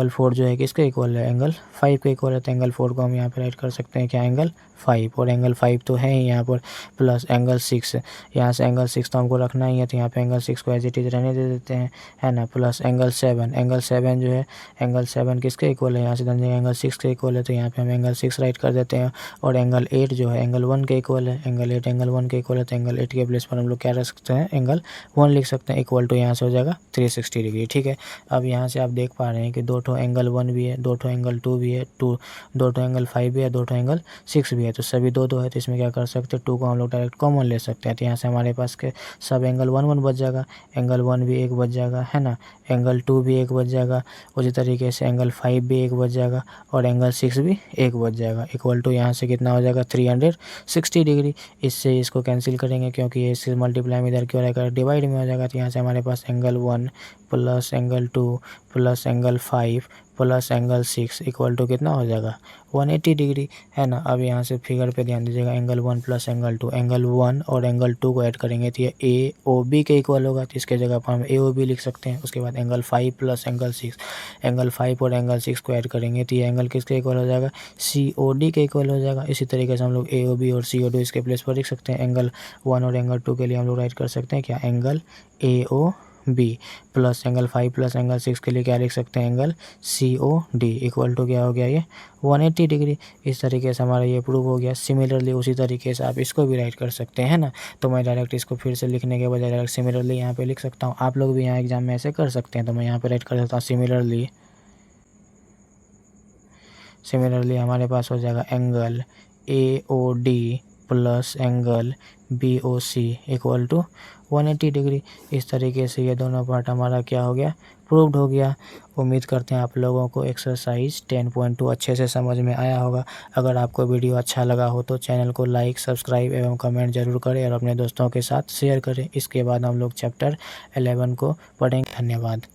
4 जो है किसके इक्वल है, एंगल 5 के इक्वल है। तो एंगल 4 को हम यहाँ पे राइट कर सकते हैं क्या, एंगल 5, और एंगल 5 तो है ही यहाँ पर, प्लस एंगल 6, यहाँ से एंगल 6 तो हमको रखना ही है, तो यहाँ पे एंगल 6 को एज इट इज रहने दे देते हैं, है ना। प्लस एंगल 7 जो है, एंगल 7 किसके इक्वल है, यहाँ से ध्यान एंगल 6 के इक्वल है, तो यहाँ पे हम एंगल 6 राइट कर देते हैं। और एंगल 8 जो है एंगल 1 के इक्वल है, एंगल 1 के इक्वल है, तो एंगल 8 के प्लेस पर हम लोग क्या रख सकते हैं, एंगल 1 लिख सकते हैं, इक्वल टू यहाँ से हो जाएगा 360 डिग्री, ठीक है। अब यहाँ से आप देख पा रहे हैं कि 2 ठो एंगल 1 भी है, 2 ठो एंगल 2 भी है, 2 ठो एंगल 5 भी है, 2 ठो एंगल 6 भी है, तो सभी 2 है। तो इसमें क्या कर सकते हैं, 2 को हम लोग डायरेक्ट कॉमन ले सकते हैं। तो यहाँ से हमारे पास के सब एंगल 1 बच जाएगा, एंगल 1 भी 1 बच जाएगा, है ना, एंगल 2 भी 1 बच जाएगा, उसी तरीके से एंगल 5 भी 1 बच जाएगा, और एंगल 6 भी 1 बच जाएगा, इक्वल टू यहाँ से कितना हो जाएगा, 360 डिग्री। इससे इसको कैंसिल करेंगे, क्योंकि इससे मल्टीप्लाई में इधर क्यों रहेगा, डिवाइड में हो जाएगा। तो यहाँ से हमारे पास angle 1 plus angle 2 plus angle 5 plus angle 6 equal to कितना हो जाएगा, 180 डिग्री, है ना। अब यहाँ से फिगर पे ध्यान दीजिएगा, एंगल 1 प्लस एंगल 2, एंगल 1 और एंगल 2 को ऐड करेंगे तो ये AOB के इक्वल होगा, तो इसके जगह पर हम AOB लिख सकते हैं। उसके बाद एंगल 5 प्लस एंगल 6, एंगल 5 और एंगल 6 को ऐड करेंगे तो ये एंगल किसके इक्वल हो जाएगा, COD के इक्वल हो जाएगा। इसी तरीके से हम लोग AOB और COD इसके प्लेस पर लिख सकते हैं। एंगल 1 और एंगल 2 के लिए हम लोग राइट कर सकते हैं क्या, angle AOB plus angle 5 plus angle 6 के लिए क्या लिख सकते हैं, एंगल COD इक्वल टू क्या हो गया, ये 180 डिग्री। इस तरीके से हमारा ये प्रूव हो गया। सिमिलरली उसी तरीके से आप इसको भी राइट कर सकते हैं ना। तो मैं डायरेक्ट इसको फिर से लिखने के बजाय डायरेक्ट सिमिलरली यहाँ पे लिख सकता हूँ। आप लोग भी यहाँ एग्जाम में ऐसे कर सकते हैं। तो मैं यहाँ पे राइट कर सकता हूँ सिमिलरली हमारे पास हो जाएगा angle AOD plus angle BOC equal to 180 degree. इस तरीके से ये दोनों पार्ट हमारा क्या हो गया, प्रूव्ड हो गया। उम्मीद करते हैं आप लोगों को एक्सरसाइज 10.2 अच्छे से समझ में आया होगा। अगर आपको वीडियो अच्छा लगा हो तो चैनल को लाइक, सब्सक्राइब एवं कमेंट जरूर करें और अपने दोस्तों के साथ शेयर करें। इसके बाद हम लोग चैप्टर 11 को पढ़ेंगे। धन्यवाद।